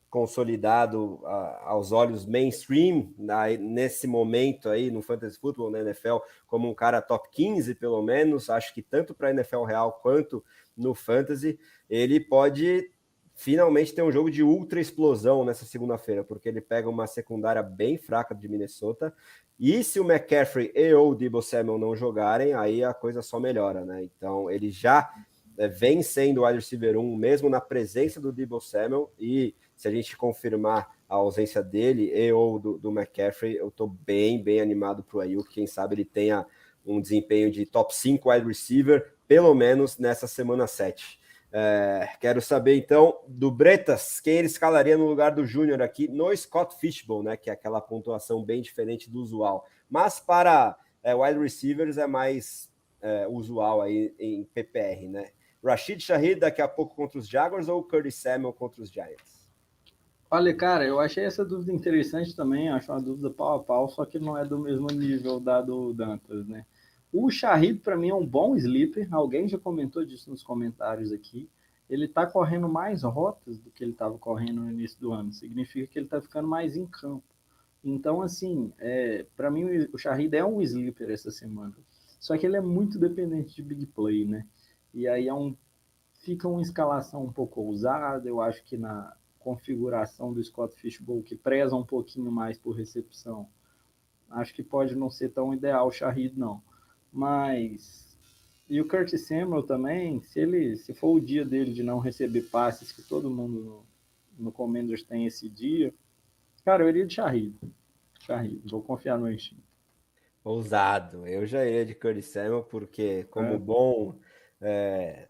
consolidado aos olhos mainstream nesse momento aí no Fantasy Football, na NFL, como um cara top 15, pelo menos. Acho que tanto para a NFL real quanto no Fantasy, ele pode finalmente ter um jogo de ultra explosão nessa segunda-feira, porque ele pega uma secundária bem fraca de Minnesota. E se o McCaffrey e ou o Deebo Samuel não jogarem, aí a coisa só melhora, né? Então ele já vem sendo o wide receiver 1, mesmo na presença do Deebo Samuel, e se a gente confirmar a ausência dele e ou do McCaffrey, eu estou bem animado para o Ayuk. Quem sabe ele tenha um desempenho de top 5 wide receiver, pelo menos nessa semana 7. Quero saber então do Bretas, quem ele escalaria no lugar do Júnior aqui no Scott Fishbowl, né? Que é aquela pontuação bem diferente do usual. Mas para wide receivers é mais usual aí em PPR, né? Rashid Shaheed daqui a pouco contra os Jaguars ou Curtis Samuel contra os Giants? Olha, cara, eu achei essa dúvida interessante também, acho uma dúvida pau a pau, só que não é do mesmo nível da do Dantas, né? O Shahid, para mim, é um bom sleeper, alguém já comentou disso nos comentários aqui. Ele tá correndo mais rotas do que ele estava correndo no início do ano, significa que ele tá ficando mais em campo. Então, assim, para mim, o Shahid é um sleeper essa semana, só que ele é muito dependente de big play, né? E aí fica uma escalação um pouco ousada, eu acho que na configuração do Scott Fishbowl, que preza um pouquinho mais por recepção, acho que pode não ser tão ideal o Shahid, não. Mas. E o Curtis Samuel também, se for o dia dele de não receber passes, que todo mundo no Commanders tem esse dia, cara, eu iria de Shahid. Shahid, vou confiar no instinto. Ousado. Eu já iria de Curtis Samuel, porque como É. bom é,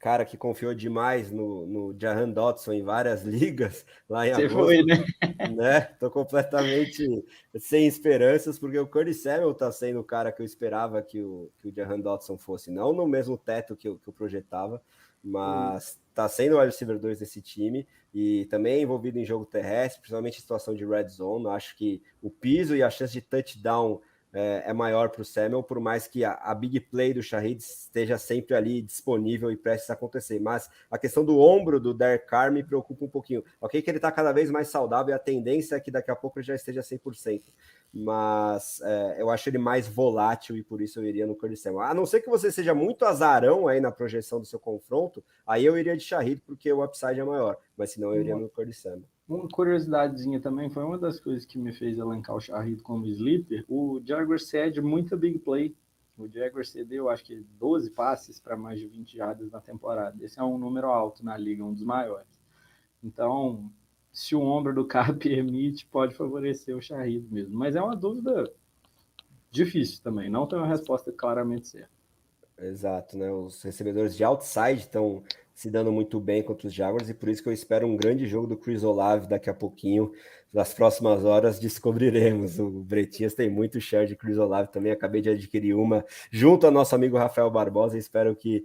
cara que confiou demais no Jahan Dotson em várias ligas lá em Você agosto, foi, né? né? Tô completamente sem esperanças, porque o Curtis Samuel tá sendo o cara que eu esperava que o Jahan Dotson fosse, não no mesmo teto que eu projetava, mas tá sendo o wide receiver 2 desse time e também envolvido em jogo terrestre, principalmente em situação de red zone. Acho que o piso e a chance de touchdown é maior para o Samuel, por mais que a big play do Shahid esteja sempre ali disponível e prestes a acontecer. Mas a questão do ombro do Derek Carr me preocupa um pouquinho. Ok que ele está cada vez mais saudável e a tendência é que daqui a pouco ele já esteja 100%. Mas eu acho ele mais volátil e por isso eu iria no Curtis Samuel. A não ser que você seja muito azarão aí na projeção do seu confronto, aí eu iria de Shahid porque o upside é maior. Mas senão eu iria no Curtis Samuel. Uma curiosidadezinha também, foi uma das coisas que me fez elencar o Shahid como sleeper. O Jaguars cede muita big play. O Jaguars cedeu, acho que 12 passes para mais de 20 jardas na temporada. Esse é um número alto na liga, um dos maiores. Então, se o ombro do cara permite, pode favorecer o Shahid mesmo. Mas é uma dúvida difícil também, não tem uma resposta claramente certa. Exato, né? Os recebedores de outside estão se dando muito bem contra os Jaguars e por isso que eu espero um grande jogo do Chris Olave daqui a pouquinho. Nas próximas horas descobriremos. O Bretinhas tem muito share de Chris Olave também. Acabei de adquirir uma junto ao nosso amigo Rafael Barbosa. Espero que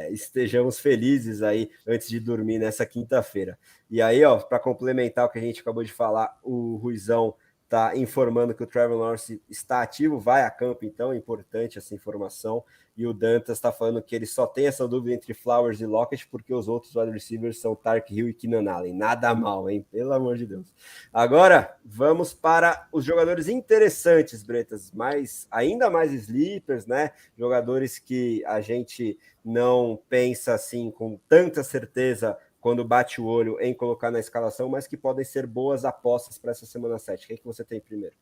estejamos felizes aí antes de dormir nessa quinta-feira. E aí, ó, para complementar o que a gente acabou de falar, o Ruizão está informando que o Trevor Lawrence está ativo, vai a campo, então é importante essa informação. E o Dantas está falando que ele só tem essa dúvida entre Flowers e Lockett porque os outros wide receivers são Tark Hill e Keenan Allen. Nada mal, hein? Pelo amor de Deus. Agora, vamos para os jogadores interessantes, Bretas, mas ainda mais sleepers, né? Jogadores que a gente não pensa assim com tanta certeza quando bate o olho em colocar na escalação, mas que podem ser boas apostas para essa semana 7. Quem que você tem primeiro?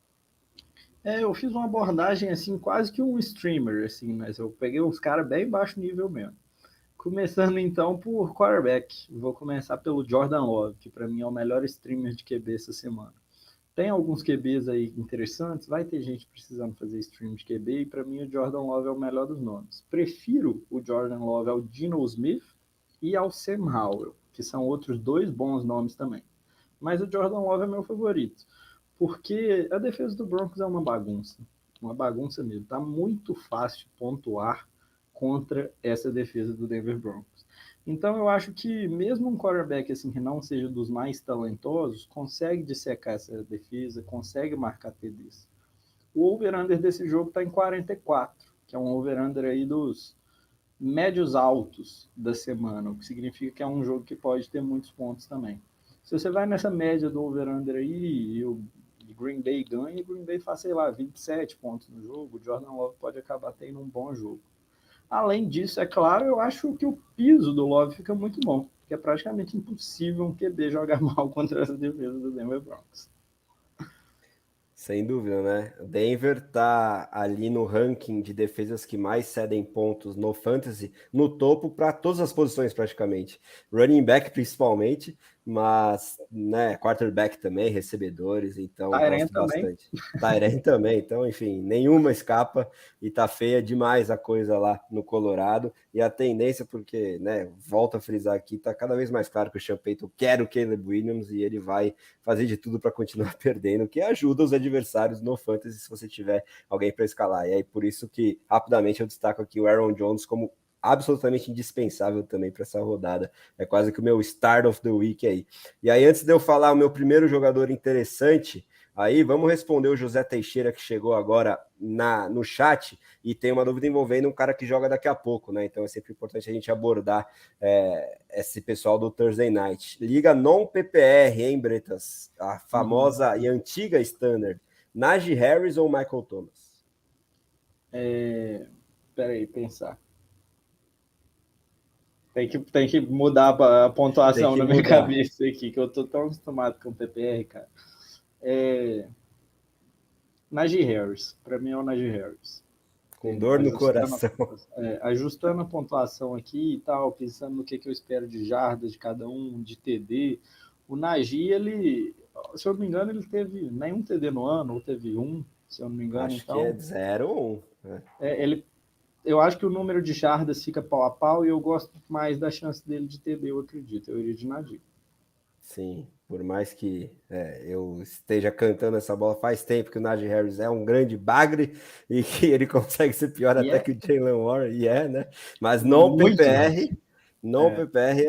Eu fiz uma abordagem assim, quase que um streamer, assim, mas eu peguei uns caras bem baixo nível mesmo. Começando então por quarterback. Vou começar pelo Jordan Love, que para mim é o melhor streamer de QB essa semana. Tem alguns QBs aí interessantes, vai ter gente precisando fazer stream de QB, e para mim o Jordan Love é o melhor dos nomes. Prefiro o Jordan Love ao Geno Smith e ao Sam Howell, que são outros dois bons nomes também. Mas o Jordan Love é meu favorito, porque a defesa do Broncos é uma bagunça mesmo. Tá muito fácil pontuar contra essa defesa do Denver Broncos. Então eu acho que mesmo um quarterback assim que não seja dos mais talentosos, consegue dissecar essa defesa, consegue marcar TDs. O over-under desse jogo está em 44, que é um over-under aí dos médios altos da semana, o que significa que é um jogo que pode ter muitos pontos também. Se você vai nessa média do over-under aí e o Green Bay ganha, e Green Bay faz, sei lá, 27 pontos no jogo, o Jordan Love pode acabar tendo um bom jogo. Além disso, é claro, eu acho que o piso do Love fica muito bom, porque é praticamente impossível um QB jogar mal contra essa defesa do Denver Broncos. Sem dúvida, né? O Denver tá ali no ranking de defesas que mais cedem pontos no fantasy, no topo para todas as posições praticamente. Running back principalmente, mas, né, quarterback também, recebedores, então Tyrant gosto também. bastante. Tyrant também, então, enfim, nenhuma escapa e tá feia demais a coisa lá no Colorado. E a tendência, porque, né, volto a frisar aqui, tá cada vez mais claro que o Sean Payton quer o Caleb Williams e ele vai fazer de tudo para continuar perdendo, que ajuda os adversários no fantasy se você tiver alguém para escalar. E aí por isso que rapidamente eu destaco aqui o Aaron Jones como absolutamente indispensável também para essa rodada. É quase que o meu start of the week aí. E aí antes de eu falar o meu primeiro jogador interessante, aí vamos responder o José Teixeira que chegou agora no chat e tem uma dúvida envolvendo um cara que joga daqui a pouco, né? Então é sempre importante a gente abordar esse pessoal do Thursday Night. Liga non-PPR, hein, Bretas? A famosa e antiga standard. Najee Harris ou Michael Thomas? Peraí, pensar. Tem que mudar a Tem pontuação que na minha mudar. cabeça aqui, que eu tô tão acostumado com o PPR, cara. Najee Harris. Para mim é o Najee Harris. Com dor no coração. Ajustando a pontuação aqui e tal, pensando no que eu espero de jardas de cada um, de TD. O Najee, ele, se eu não me engano, ele teve nenhum TD no ano, ou teve um, se eu não me engano. Acho que é Então, 0 ou 1. ele eu acho que o número de jardas fica pau a pau e eu gosto mais da chance dele de TD, eu acredito. Eu iria de Najee. Sim, por mais que eu esteja cantando essa bola faz tempo que o Najee Harris é um grande bagre e que ele consegue ser pior E até é que o Jalen Warren, né? Mas no muito mais. PPR, no PPR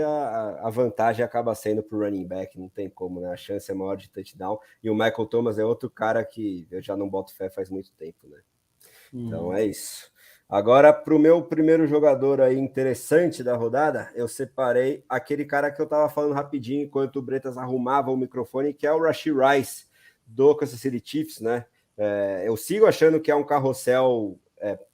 a vantagem acaba sendo para o running back, não tem como, né? A chance é maior de touchdown. E o Michael Thomas é outro cara que eu já não boto fé faz muito tempo, né? Então é isso. Agora, para o meu primeiro jogador aí interessante da rodada, eu separei aquele cara que eu estava falando rapidinho enquanto o Bretas arrumava o microfone, que é o Rashee Rice, do Kansas City Chiefs, né? Eu sigo achando que é um carrossel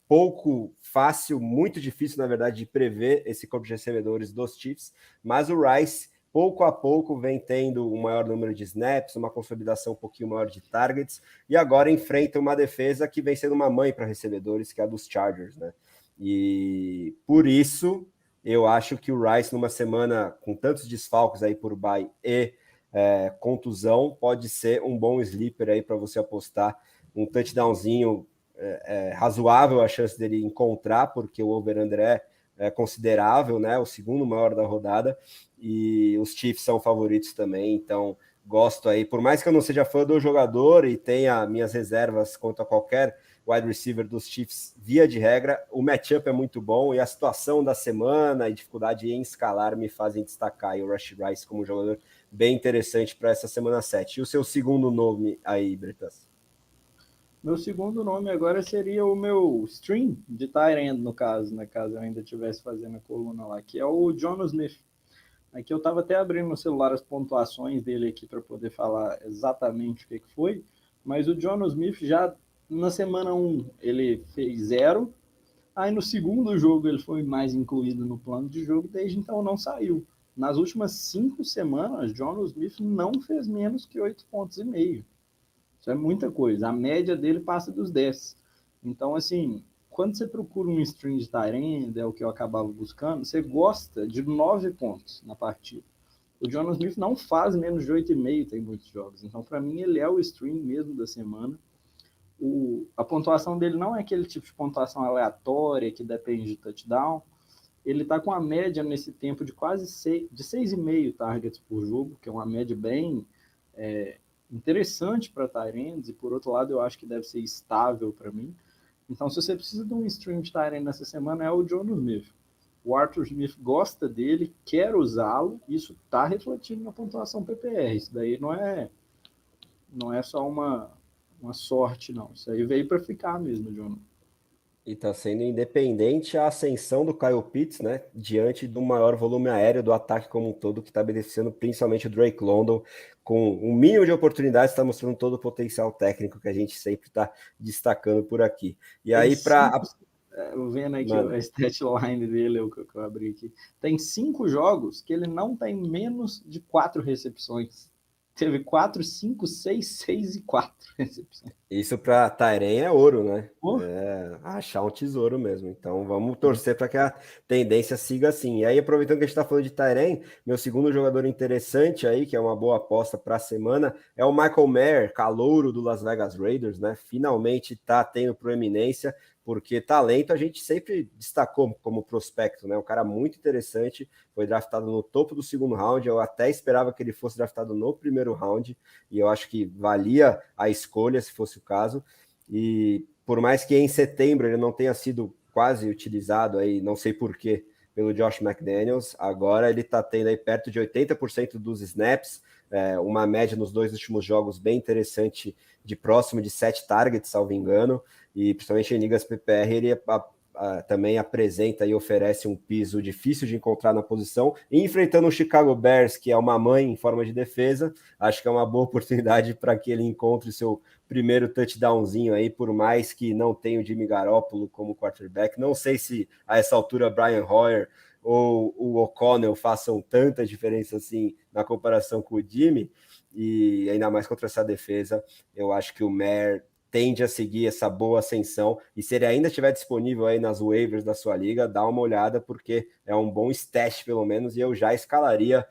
pouco fácil, muito difícil, na verdade, de prever esse corpo de recebedores dos Chiefs, mas o Rice pouco a pouco vem tendo um maior número de snaps, uma consolidação um pouquinho maior de targets, e agora enfrenta uma defesa que vem sendo uma mãe para recebedores, que é a dos Chargers, né? E por isso eu acho que o Rice, numa semana com tantos desfalques aí por bye e contusão, pode ser um bom sleeper aí para você apostar um touchdownzinho razoável a chance dele encontrar, porque o over-under é considerável, né? O segundo maior da rodada, e os Chiefs são favoritos também, então gosto aí, por mais que eu não seja fã do jogador e tenha minhas reservas quanto a qualquer wide receiver dos Chiefs, via de regra, o matchup é muito bom e a situação da semana e dificuldade em escalar me fazem destacar o Rashee Rice como um jogador bem interessante para essa semana 7. E o seu segundo nome aí, Bretas? Meu segundo nome agora seria o meu stream de tight end, no caso, né? Caso eu ainda estivesse fazendo a coluna lá, que é o Jonnu Smith. Aqui eu estava até abrindo no celular as pontuações dele aqui para poder falar exatamente o que foi, mas o Jonnu Smith já na semana 1 ele fez 0, aí no segundo jogo ele foi mais incluído no plano de jogo, desde então não saiu. Nas últimas 5 semanas, Jonnu Smith não fez menos que 8,5 pontos. Isso é muita coisa. A média dele passa dos 10. Então, assim, quando você procura um string de Tyrande, é o que eu acabava buscando, você gosta de 9 pontos na partida. O Jonnu Smith não faz menos de 8,5 tem muitos jogos. Então, para mim, ele é o string mesmo da semana. A pontuação dele não é aquele tipo de pontuação aleatória que depende de touchdown. Ele está com a média nesse tempo de quase 6,5 targets por jogo, que é uma média bem interessante para Tyrands, e por outro lado eu acho que deve ser estável para mim. Então, se você precisa de um stream de Tyrant nessa semana, é o Jonnu Smith. O Arthur Smith gosta dele, quer usá-lo, isso está refletindo na pontuação PPR. Isso daí não é só uma sorte, não. Isso aí veio para ficar mesmo, Jonnu. E está sendo independente a ascensão do Kyle Pitts, né? Diante do maior volume aéreo do ataque como um todo, que está beneficiando principalmente o Drake London, com um mínimo de oportunidades, está mostrando todo o potencial técnico que a gente sempre está destacando por aqui. E aí, para. Vendo aqui a statline dele, que eu abri aqui. Tem 5 jogos que ele não tem menos de 4 recepções. Teve 4, 5, 6, 6 e 4 recepções. Isso para Tairen é ouro, né? Oh. Achar um tesouro mesmo. Então vamos torcer para que a tendência siga assim. E aí, aproveitando que a gente está falando de Tairen, meu segundo jogador interessante aí, que é uma boa aposta para a semana, é o Michael Mayer, calouro do Las Vegas Raiders, né? Finalmente está tendo proeminência, porque talento a gente sempre destacou como prospecto, né? Um cara muito interessante, foi draftado no topo do segundo round, eu até esperava que ele fosse draftado no primeiro round, e eu acho que valia a escolha, se fosse o caso, e por mais que em setembro ele não tenha sido quase utilizado aí, não sei porquê, pelo Josh McDaniels, agora ele está tendo aí perto de 80% dos snaps, uma média nos 2 últimos jogos bem interessante, de próximo de 7 targets, salvo engano, e principalmente em ligas PPR ele também apresenta e oferece um piso difícil de encontrar na posição, e enfrentando o Chicago Bears, que é uma mãe em forma de defesa, acho que é uma boa oportunidade para que ele encontre seu primeiro touchdownzinho aí, por mais que não tenha o Jimmy Garoppolo como quarterback. Não sei se a essa altura Brian Hoyer ou o O'Connell façam tanta diferença assim na comparação com o Jimmy, e ainda mais contra essa defesa, eu acho que o Mayer tende a seguir essa boa ascensão, e se ele ainda estiver disponível aí nas waivers da sua liga, dá uma olhada, porque é um bom stash pelo menos, e eu já escalaria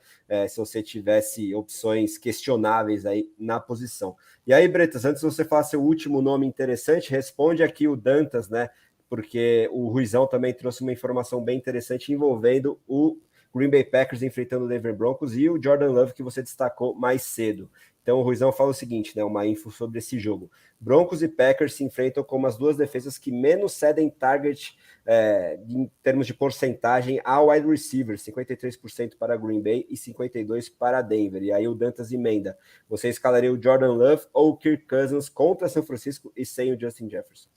se você tivesse opções questionáveis aí na posição. E aí, Bretas, antes de você falar seu último nome interessante, responde aqui o Dantas, né? porque o Ruizão também trouxe uma informação bem interessante envolvendo o Green Bay Packers enfrentando o Denver Broncos e o Jordan Love, que você destacou mais cedo. Então o Ruizão fala o seguinte, né, uma info sobre esse jogo. Broncos e Packers se enfrentam como as duas defesas que menos cedem target em termos de porcentagem ao wide receiver, 53% para Green Bay e 52% para Denver. E aí o Dantas emenda. Você escalaria o Jordan Love ou o Kirk Cousins contra São Francisco e sem o Justin Jefferson?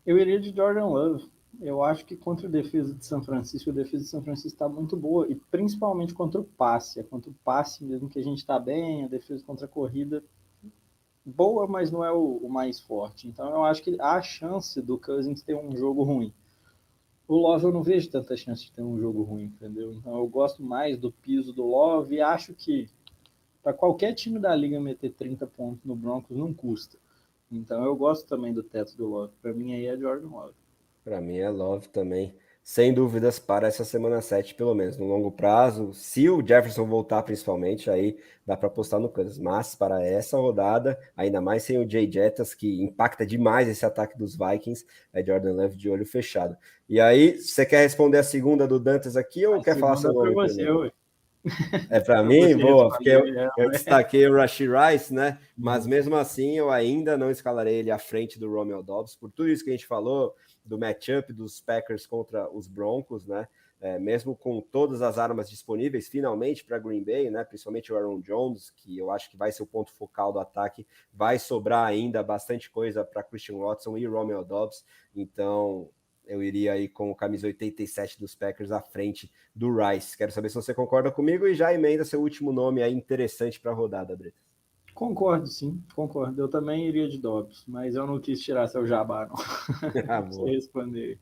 Eu iria de Jordan Love. Eu acho que contra a defesa de São Francisco, a defesa de São Francisco está muito boa, e principalmente contra o passe. É contra o passe mesmo que a gente está bem, a defesa contra a corrida boa, mas não é o mais forte. Então eu acho que há a chance do Cousins ter um jogo ruim. O Love eu não vejo tanta chance de ter um jogo ruim, entendeu? Então eu gosto mais do piso do Love e acho que para qualquer time da liga meter 30 pontos no Broncos não custa. Então eu gosto também do teto do Love. Para mim aí é Jordan Love. Para mim é Love também. Sem dúvidas para essa semana 7, pelo menos. No longo prazo, se o Jefferson voltar principalmente, aí dá para apostar no Kansas. Mas para essa rodada, ainda mais sem o Jay Jettas, que impacta demais esse ataque dos Vikings, é Jordan Love de olho fechado. E aí, você quer responder a segunda do Dantas aqui ou quer falar seu nome primeiro? É para mim? Boa, porque eu destaquei o Rashee Rice, né? Mas mesmo assim, eu ainda não escalarei ele à frente do Romeo Doubs, por tudo isso que a gente falou, do matchup dos Packers contra os Broncos, né? Mesmo com todas as armas disponíveis, finalmente, para Green Bay, né? Principalmente o Aaron Jones, que eu acho que vai ser o ponto focal do ataque, vai sobrar ainda bastante coisa para Christian Watson e Romeo Doubs, então eu iria aí com o camisa 87 dos Packers à frente do Rice. Quero saber se você concorda comigo e já emenda seu último nome aí interessante para a rodada, Brito. Concordo, sim, concordo. Eu também iria de Dobbs, mas eu não quis tirar seu jabá, não. Você responder.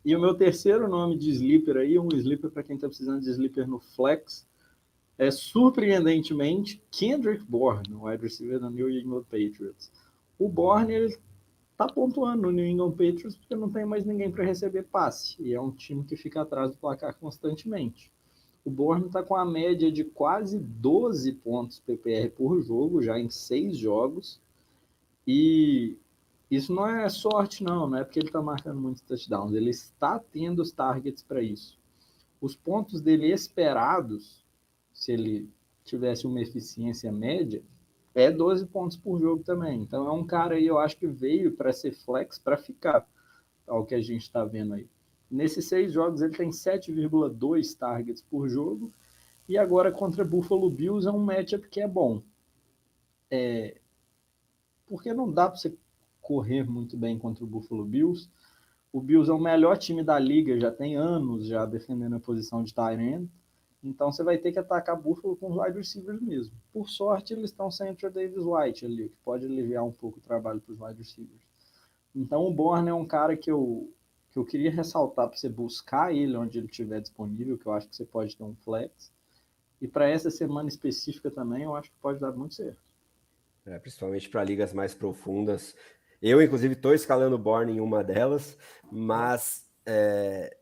E o meu terceiro nome de sleeper aí, um sleeper para quem está precisando de sleeper no flex, é surpreendentemente Kendrick Bourne, o wide receiver da New England Patriots. O Bourne, ele tá pontuando no New England Patriots porque não tem mais ninguém para receber passe. E é um time que fica atrás do placar constantemente. O Bourne está com a média de quase 12 pontos PPR por jogo, já em 6 jogos. E isso não é sorte, não é porque ele está marcando muitos touchdowns. Ele está tendo os targets para isso. Os pontos dele esperados, se ele tivesse uma eficiência média, é 12 pontos por jogo também. Então é um cara aí, eu acho que veio para ser flex, para ficar, ao que a gente está vendo aí. Nesses 6 jogos ele tem 7,2 targets por jogo, e agora contra Buffalo Bills é um matchup que é bom. Porque não dá para você correr muito bem contra o Buffalo Bills. O Bills é o melhor time da liga, já tem anos já defendendo a posição de tight end. Então você vai ter que atacar Buffalo com os wide receivers mesmo. Por sorte, eles estão sem o Davis White ali, o que pode aliviar um pouco o trabalho para os wide receivers. Então o Bourne é um cara que eu queria ressaltar para você buscar ele onde ele estiver disponível, que eu acho que você pode ter um flex. E para essa semana específica também, eu acho que pode dar muito certo. Principalmente para ligas mais profundas. Eu, inclusive, estou escalando o Bourne em uma delas, mas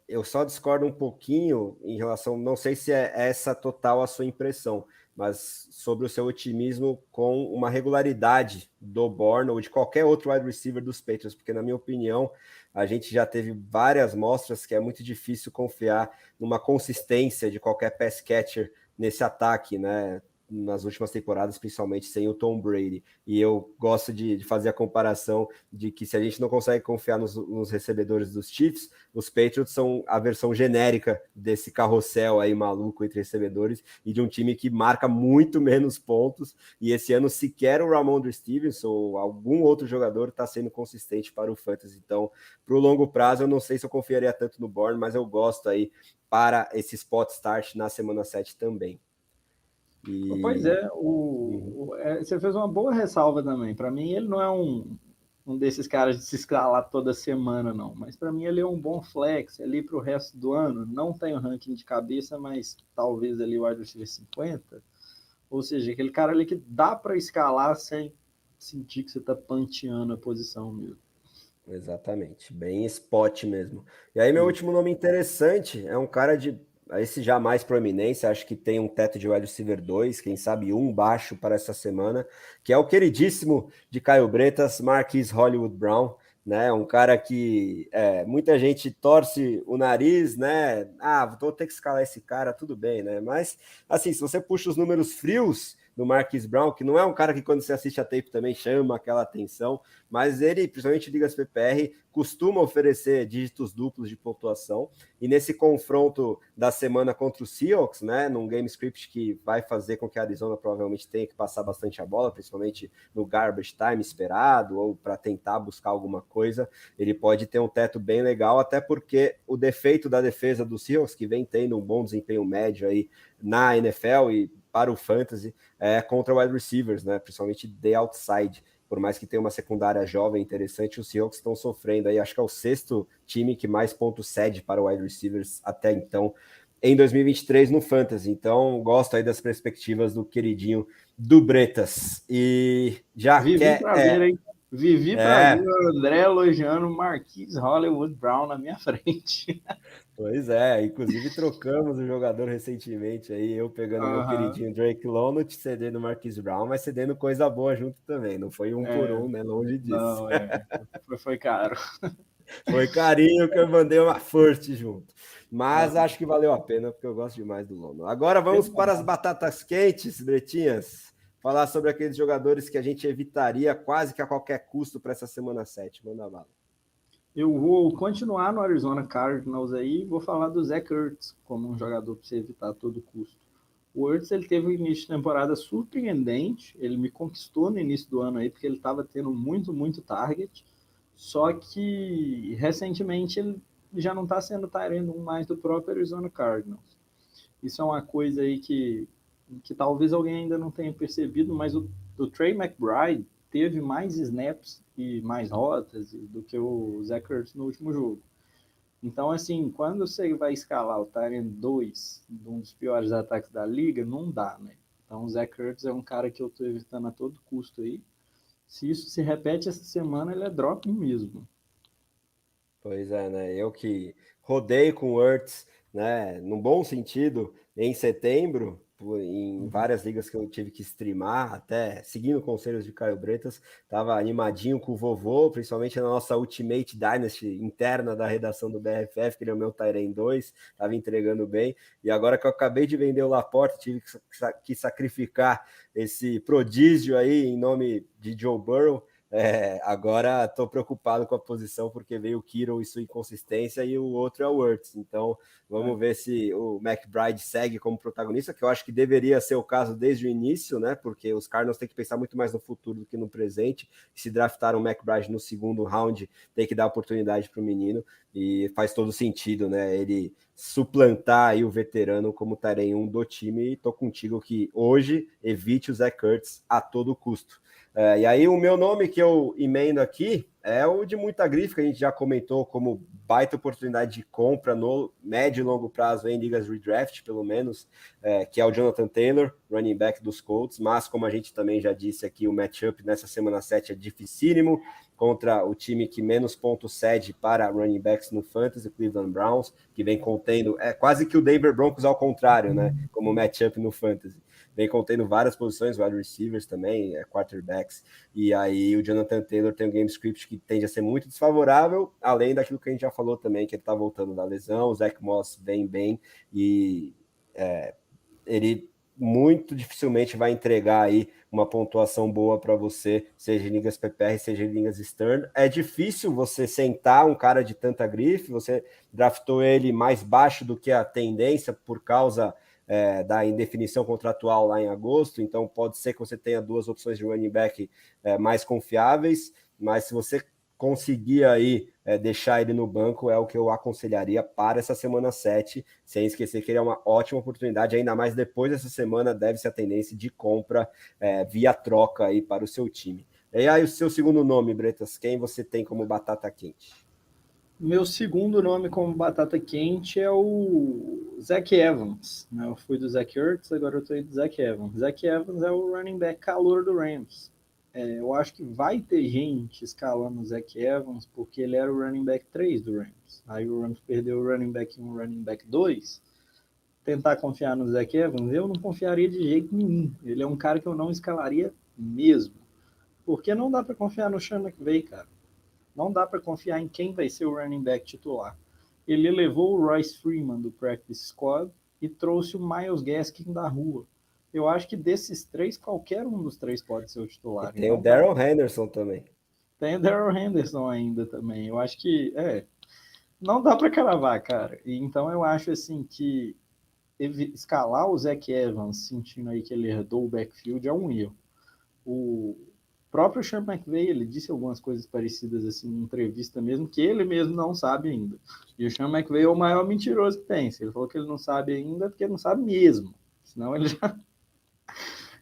eu só discordo um pouquinho em relação, não sei se é essa total a sua impressão, mas sobre o seu otimismo com uma regularidade do Bourne ou de qualquer outro wide receiver dos Patriots, porque na minha opinião, a gente já teve várias mostras que é muito difícil confiar numa consistência de qualquer pass catcher nesse ataque, né? Nas últimas temporadas, principalmente sem o Tom Brady. E eu gosto de fazer a comparação de que se a gente não consegue confiar nos recebedores dos Chiefs, os Patriots são a versão genérica desse carrossel aí maluco entre recebedores e de um time que marca muito menos pontos. E esse ano sequer o Ramondre Stevenson ou algum outro jogador está sendo consistente para o Fantasy. Então, para o longo prazo, eu não sei se eu confiaria tanto no Bourne, mas eu gosto aí para esse spot start na semana 7 também. Pois é, você fez uma boa ressalva também. Para mim, ele não é um desses caras de se escalar toda semana, não. Mas para mim, ele é um bom flex ali para o resto do ano. Não tem o ranking de cabeça, mas talvez ali o wide receiver 50. Ou seja, aquele cara ali que dá para escalar sem sentir que você está panteando a posição mesmo. Exatamente, bem spot mesmo. E aí, meu último nome interessante é um cara de esse já mais proeminência, acho que tem um teto de wide receiver 2, quem sabe um baixo para essa semana, que é o queridíssimo de Caio Bretas, Marquise Hollywood Brown. né? Um cara que muita gente torce o nariz, né? Ah, vou ter que escalar esse cara, tudo bem, né? Mas, assim, se você puxa os números frios do Marquise Brown, que não é um cara que quando você assiste a tape também chama aquela atenção, mas ele, principalmente ligas PPR, costuma oferecer dígitos duplos de pontuação, e nesse confronto da semana contra o Seahawks, né, num game script que vai fazer com que a Arizona provavelmente tenha que passar bastante a bola, principalmente no garbage time esperado, ou para tentar buscar alguma coisa, ele pode ter um teto bem legal, até porque o defeito da defesa do Seahawks, que vem tendo um bom desempenho médio aí na NFL e para o Fantasy, contra wide receivers, né, principalmente the outside. Por mais que tenha uma secundária jovem interessante, os Seahawks estão sofrendo aí, acho que é o sexto time que mais pontos cede para wide receivers até então, em 2023 no Fantasy. Então, gosto aí das perspectivas do queridinho do Bretas. E já Vivi quer... para ver, hein? Vivi para ver É, o André elogiando o Marquise Hollywood Brown na minha frente. pois é, inclusive trocamos o jogador recentemente aí, eu pegando meu Aham. queridinho Drake London, cedendo o Marquise Brown, mas cedendo coisa boa junto também, não foi um por É, um, né? Longe disso. não, foi caro. Foi carinho que eu mandei uma first junto. Mas Aham. acho que valeu a pena, porque eu gosto demais do London. Agora vamos para as batatas quentes, Bretinhas. Falar sobre aqueles jogadores que a gente evitaria quase que a qualquer custo para essa semana 7. Manda bala. Eu vou continuar no Arizona Cardinals aí e vou falar do Zach Ertz como um jogador para você evitar a todo custo. O Ertz ele teve um início de temporada surpreendente, ele me conquistou no início do ano aí porque ele estava tendo muito target, só que recentemente ele já não está sendo Tyrande mais do próprio Arizona Cardinals. Isso é uma coisa aí que talvez alguém ainda não tenha percebido, mas o Trey McBride teve mais snaps e mais rotas do que o Zach Ertz no último jogo. Então, assim, quando você vai escalar o Tyrant 2, um dos piores ataques da liga, não dá, né? Então, o Zach Ertz é um cara que eu estou evitando a todo custo aí. Se isso se repete essa semana, ele é drop mesmo. Pois é, né? Eu que rodei com o Ertz, né? Num bom sentido, em setembro, em Uhum. várias ligas que eu tive que streamar, até seguindo conselhos de Caio Bretas, estava animadinho com o vovô, principalmente na nossa Ultimate Dynasty interna da redação do BRFF, que ele é o meu Tyrene 2, estava entregando bem. E agora que eu acabei de vender o Laporte, tive que sacrificar esse prodígio aí em nome de Joe Burrow. Agora estou preocupado com a posição porque veio o Kittle e sua inconsistência e o outro é o Wirtz. Então vamos ver se o McBride segue como protagonista, que eu acho que deveria ser o caso desde o início, né? Porque os Cardinals têm que pensar muito mais no futuro do que no presente. E se draftaram o McBride no segundo round, tem que dar oportunidade para o menino e faz todo sentido, né? Ele suplantar aí o veterano como Tyrene 1 do time. E tô contigo que hoje evite o Zach Ertz a todo custo. E aí o meu nome que eu emendo aqui é o de muita grife, que a gente já comentou como baita oportunidade de compra no médio e longo prazo em ligas redraft, pelo menos, que é o Jonathan Taylor, running back dos Colts, mas como a gente também já disse aqui, o matchup nessa semana 7 é dificílimo contra o time que menos pontos cede para running backs no Fantasy, Cleveland Browns, que vem contendo, quase que o Denver Broncos ao contrário, né, como matchup no Fantasy. Vem contendo várias posições, wide receivers também, quarterbacks, e aí o Jonathan Taylor tem um game script que tende a ser muito desfavorável, além daquilo que a gente já falou também, que ele tá voltando da lesão, o Zach Moss vem bem, e ele muito dificilmente vai entregar aí uma pontuação boa para você, seja em ligas PPR, seja em ligas Stern. É difícil você sentar um cara de tanta grife, você draftou ele mais baixo do que a tendência por causa da indefinição contratual lá em agosto, então pode ser que você tenha duas opções de running back mais confiáveis, mas se você conseguir aí deixar ele no banco, é o que eu aconselharia para essa semana 7, sem esquecer que ele é uma ótima oportunidade, ainda mais depois dessa semana deve-se a tendência de compra via troca aí para o seu time. E aí o seu segundo nome, Bretas, quem você tem como batata quente? Meu segundo nome como batata quente é o Zach Evans. Né? Eu fui do Zach Ertz, agora eu estou do Zach Evans. Zach Evans é o running back calor do Rams. Eu acho que vai ter gente escalando o Zach Evans porque ele era o running back 3 do Rams. Aí o Rams perdeu o running back 1, o running back 2. Tentar confiar no Zach Evans, eu não confiaria de jeito nenhum. Ele é um cara que eu não escalaria mesmo. Porque não dá para confiar no Sean McVay, cara. Não dá para confiar em quem vai ser o running back titular. Ele levou o Royce Freeman do practice squad e trouxe o Myles Gaskin da rua. Eu acho que desses três, qualquer um dos três pode ser o E titular. tem o Então, pra... Darrell Henderson também. tem o Darrell Henderson ainda também. Eu acho que não dá para cravar, cara. E então eu acho assim que escalar o Zach Evans, sentindo aí que ele herdou o backfield, é um erro. O próprio Sean McVay, ele disse algumas coisas parecidas assim em entrevista mesmo, que ele mesmo não sabe ainda. E o Sean McVay é o maior mentiroso que tem. Se ele falou que ele não sabe ainda, é porque ele não sabe mesmo. Senão ele já...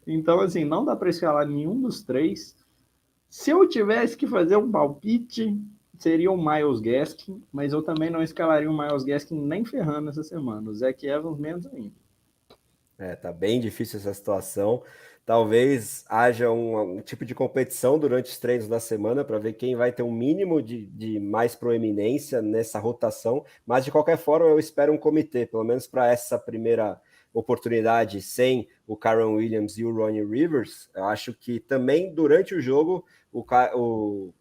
Então, assim, não dá para escalar nenhum dos três. Se eu tivesse que fazer um palpite, seria o Myles Gaskin, mas eu também não escalaria o Myles Gaskin nem ferrando essa semana. O Zach Evans menos ainda. Tá bem difícil essa situação. Talvez haja um tipo de competição durante os treinos da semana para ver quem vai ter um mínimo de mais proeminência nessa rotação. Mas de qualquer forma, eu espero um comitê, pelo menos para essa primeira oportunidade sem o Kyren Williams e o Ronnie Rivers. Eu acho que também durante o jogo o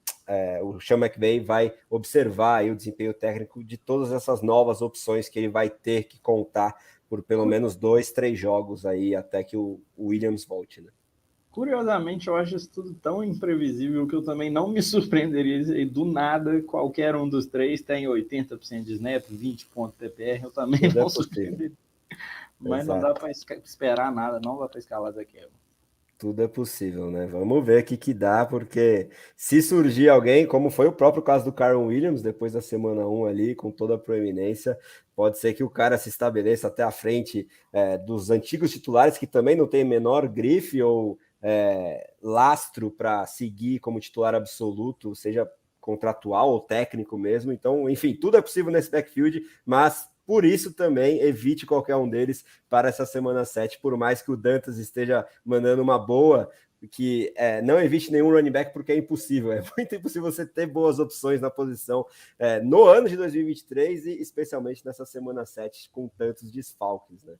Sean McVay vai observar aí o desempenho técnico de todas essas novas opções que ele vai ter que contar por pelo menos 2, 3 jogos aí até que o Williams volte, né? Curiosamente, eu acho isso tudo tão imprevisível que eu também não me surpreenderia se do nada qualquer um dos três tem 80% de snap, 20 pontos PPR, eu também Tudo é não possível. surpreenderia. Mas não dá Exato. para esperar nada, não dá para escalar daquela. Tudo é possível, né? Vamos ver o que dá, porque se surgir alguém, como foi o próprio caso do Kyren Williams, depois da semana 1 ali, com toda a proeminência, pode ser que o cara se estabeleça até a frente dos antigos titulares, que também não tem menor grife ou lastro para seguir como titular absoluto, seja contratual ou técnico mesmo. Então, enfim, tudo é possível nesse backfield, mas por isso também evite qualquer um deles para essa semana 7, por mais que o Dantas esteja mandando uma boa, que não evite nenhum running back, porque é impossível, é muito impossível você ter boas opções na posição no ano de 2023 e especialmente nessa semana 7 com tantos desfalques, né?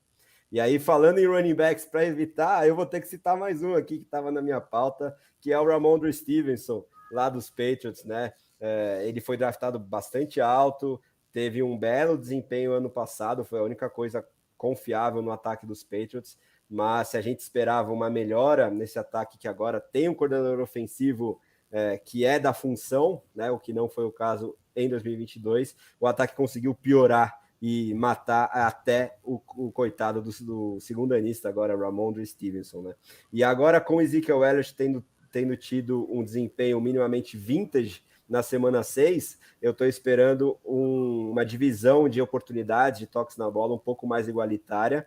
E aí, falando em running backs para evitar, eu vou ter que citar mais um aqui que estava na minha pauta, que é o Ramondre Stevenson, lá dos Patriots, né? Ele foi draftado bastante alto, teve um belo desempenho ano passado, foi a única coisa confiável no ataque dos Patriots, mas se a gente esperava uma melhora nesse ataque que agora tem um coordenador ofensivo que é da função, né, o que não foi o caso em 2022, o ataque conseguiu piorar e matar até o coitado do segundo anista agora, Ramondre Stevenson, né? E agora com o Ezekiel Elliott tendo tido um desempenho minimamente vintage na semana 6, eu estou esperando uma divisão de oportunidades, de toques na bola um pouco mais igualitária,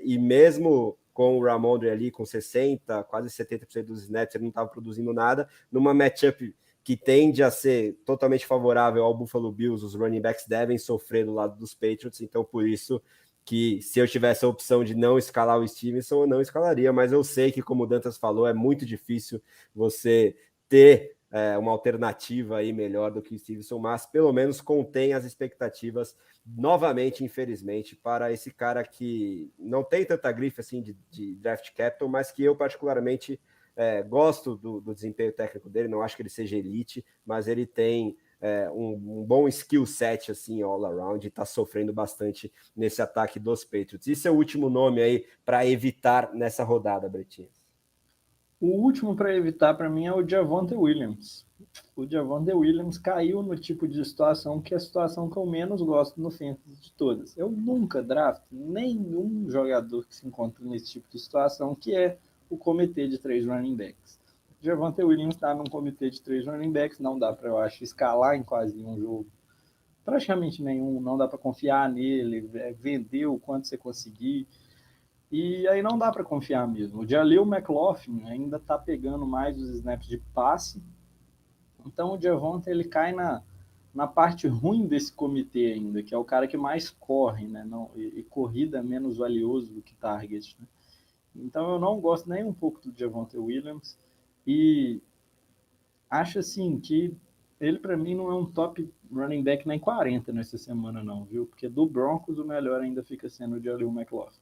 e mesmo com o Ramondre ali com 60%, quase 70% dos snaps, ele não estava produzindo nada, numa matchup que tende a ser totalmente favorável ao Buffalo Bills, os running backs devem sofrer do lado dos Patriots, então por isso que se eu tivesse a opção de não escalar o Stevenson, eu não escalaria, mas eu sei que, como o Dantas falou, é muito difícil você ter uma alternativa aí melhor do que o Stevenson, mas pelo menos contém as expectativas novamente, infelizmente, para esse cara que não tem tanta grife assim de draft capital, mas que eu particularmente gosto do desempenho técnico dele, não acho que ele seja elite, mas ele tem um bom skill set assim all around e está sofrendo bastante nesse ataque dos Patriots. E seu último nome aí para evitar nessa rodada, Bretinho? O último para evitar para mim é o Javonte Williams. O Javonte Williams caiu no tipo de situação que é a situação que eu menos gosto no fantasy de todas. Eu nunca drafto nenhum jogador que se encontra nesse tipo de situação, que é o comitê de 3 running backs. O Javonte Williams está num comitê de 3 running backs, não dá para, eu acho, escalar em quase nenhum jogo. Praticamente nenhum, não dá para confiar nele, vender o quanto você conseguir. E aí não dá para confiar mesmo. O Jaleel McLaughlin ainda está pegando mais os snaps de passe. Então o Javonte ele cai na parte ruim desse comitê ainda, que é o cara que mais corre, né? Não, e corrida é menos valioso do que target. Né? Então eu não gosto nem um pouco do Javonte Williams e acho assim que ele para mim não é um top running back nem 40 nessa semana não, viu? Porque do Broncos o melhor ainda fica sendo o Jaleel McLaughlin.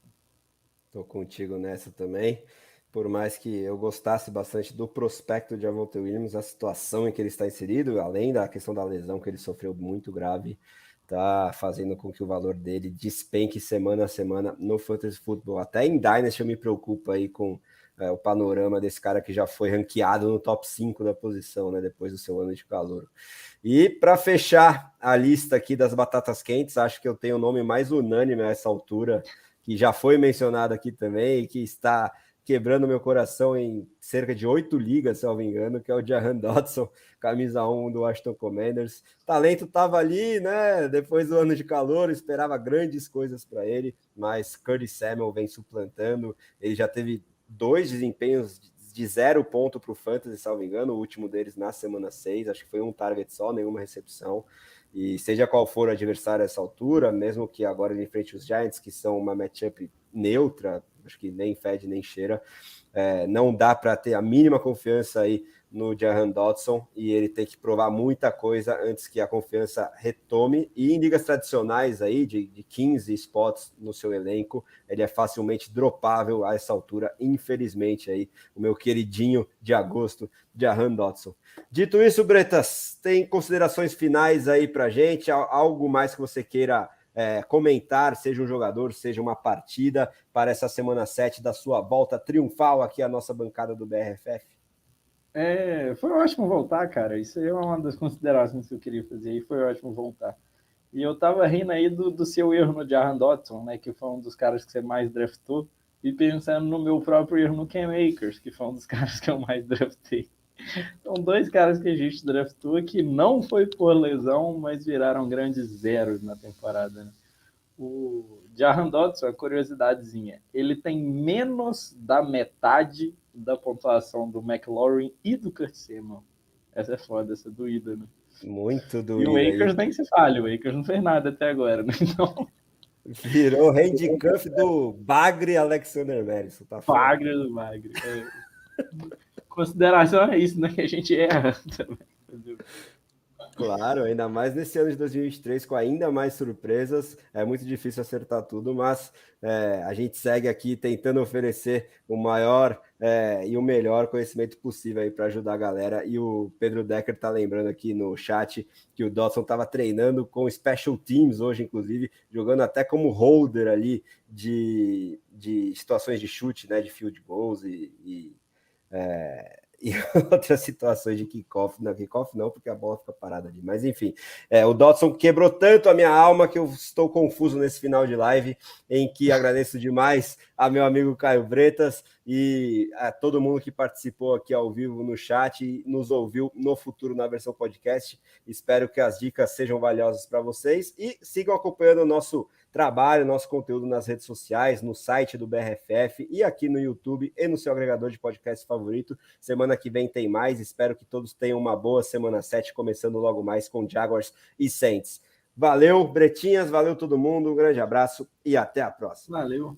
Tô contigo nessa também. Por mais que eu gostasse bastante do prospecto de Javonte Williams, a situação em que ele está inserido, além da questão da lesão que ele sofreu muito grave, tá fazendo com que o valor dele despenque semana a semana no Fantasy Football. Até em Dynasty eu me preocupo aí com o panorama desse cara que já foi ranqueado no top 5 da posição, né, depois do seu ano de calor. E para fechar a lista aqui das batatas quentes, acho que eu tenho o nome mais unânime a essa altura, que já foi mencionado aqui também, e que está quebrando meu coração em cerca de 8 ligas, se eu não me engano, que é o Jahan Dotson, camisa 1 do Washington Commanders. O talento estava ali, né? Depois do ano de calor, esperava grandes coisas para ele, mas Curtis Samuel vem suplantando. Ele já teve 2 desempenhos de 0 ponto para o Fantasy, se não me engano, o último deles na semana 6, acho que foi um target só, nenhuma recepção. E seja qual for o adversário a essa altura, mesmo que agora ele enfrente os Giants, que são uma matchup neutra, acho que nem fede nem cheira, não dá para ter a mínima confiança aí no Jahan Dotson, e ele tem que provar muita coisa antes que a confiança retome. E em ligas tradicionais aí de 15 spots no seu elenco, ele é facilmente dropável a essa altura, infelizmente aí, o meu queridinho de agosto, Jahan Dotson. Dito isso, Bretas, tem considerações finais aí pra gente? Algo mais que você queira comentar, seja um jogador, seja uma partida, para essa semana 7 da sua volta triunfal aqui à nossa bancada do BRFF? Foi ótimo voltar, cara. Isso aí é uma das considerações que eu queria fazer, e foi ótimo voltar. E eu tava rindo aí do seu erro no Jahan Dotson, né, que foi um dos caras que você mais draftou, e pensando no meu próprio erro no Cam Akers, que foi um dos caras que eu mais draftei. São 2 caras que a gente draftou que não foi por lesão, mas viraram grandes zeros na temporada, né? O Jahan Dotson, a curiosidadezinha, ele tem menos da metade da pontuação do McLaurin e do Curtis Samuel. Essa é foda, essa é doída, né? Muito doída. E o Akers nem se fale, o Akers não fez nada até agora, né? Então... Virou handcuff do Bagre Alexander Madison, tá foda. Bagre do Bagre. Consideração é isso, né? Que a gente erra também. Claro, ainda mais nesse ano de 2023, com ainda mais surpresas, é muito difícil acertar tudo, mas a gente segue aqui tentando oferecer o maior e o melhor conhecimento possível aí para ajudar a galera. E o Pedro Decker tá lembrando aqui no chat que o Dotson estava treinando com Special Teams hoje, inclusive, jogando até como holder ali de situações de chute, né, de field goals e outras situações de kickoff. Não, kickoff não, porque a bola fica parada ali. Mas enfim, o Dotson quebrou tanto a minha alma que eu estou confuso nesse final de live, em que agradeço demais a meu amigo Caio Bretas e a todo mundo que participou aqui ao vivo no chat e nos ouviu no futuro na versão podcast. Espero que as dicas sejam valiosas para vocês e sigam acompanhando o nosso trabalho, nosso conteúdo nas redes sociais, no site do BRFF e aqui no YouTube e no seu agregador de podcast favorito. Semana que vem tem mais. Espero que todos tenham uma boa semana 7, começando logo mais com Jaguars e Saints. Valeu, Bretinhas, valeu todo mundo, um grande abraço e até a próxima. Valeu.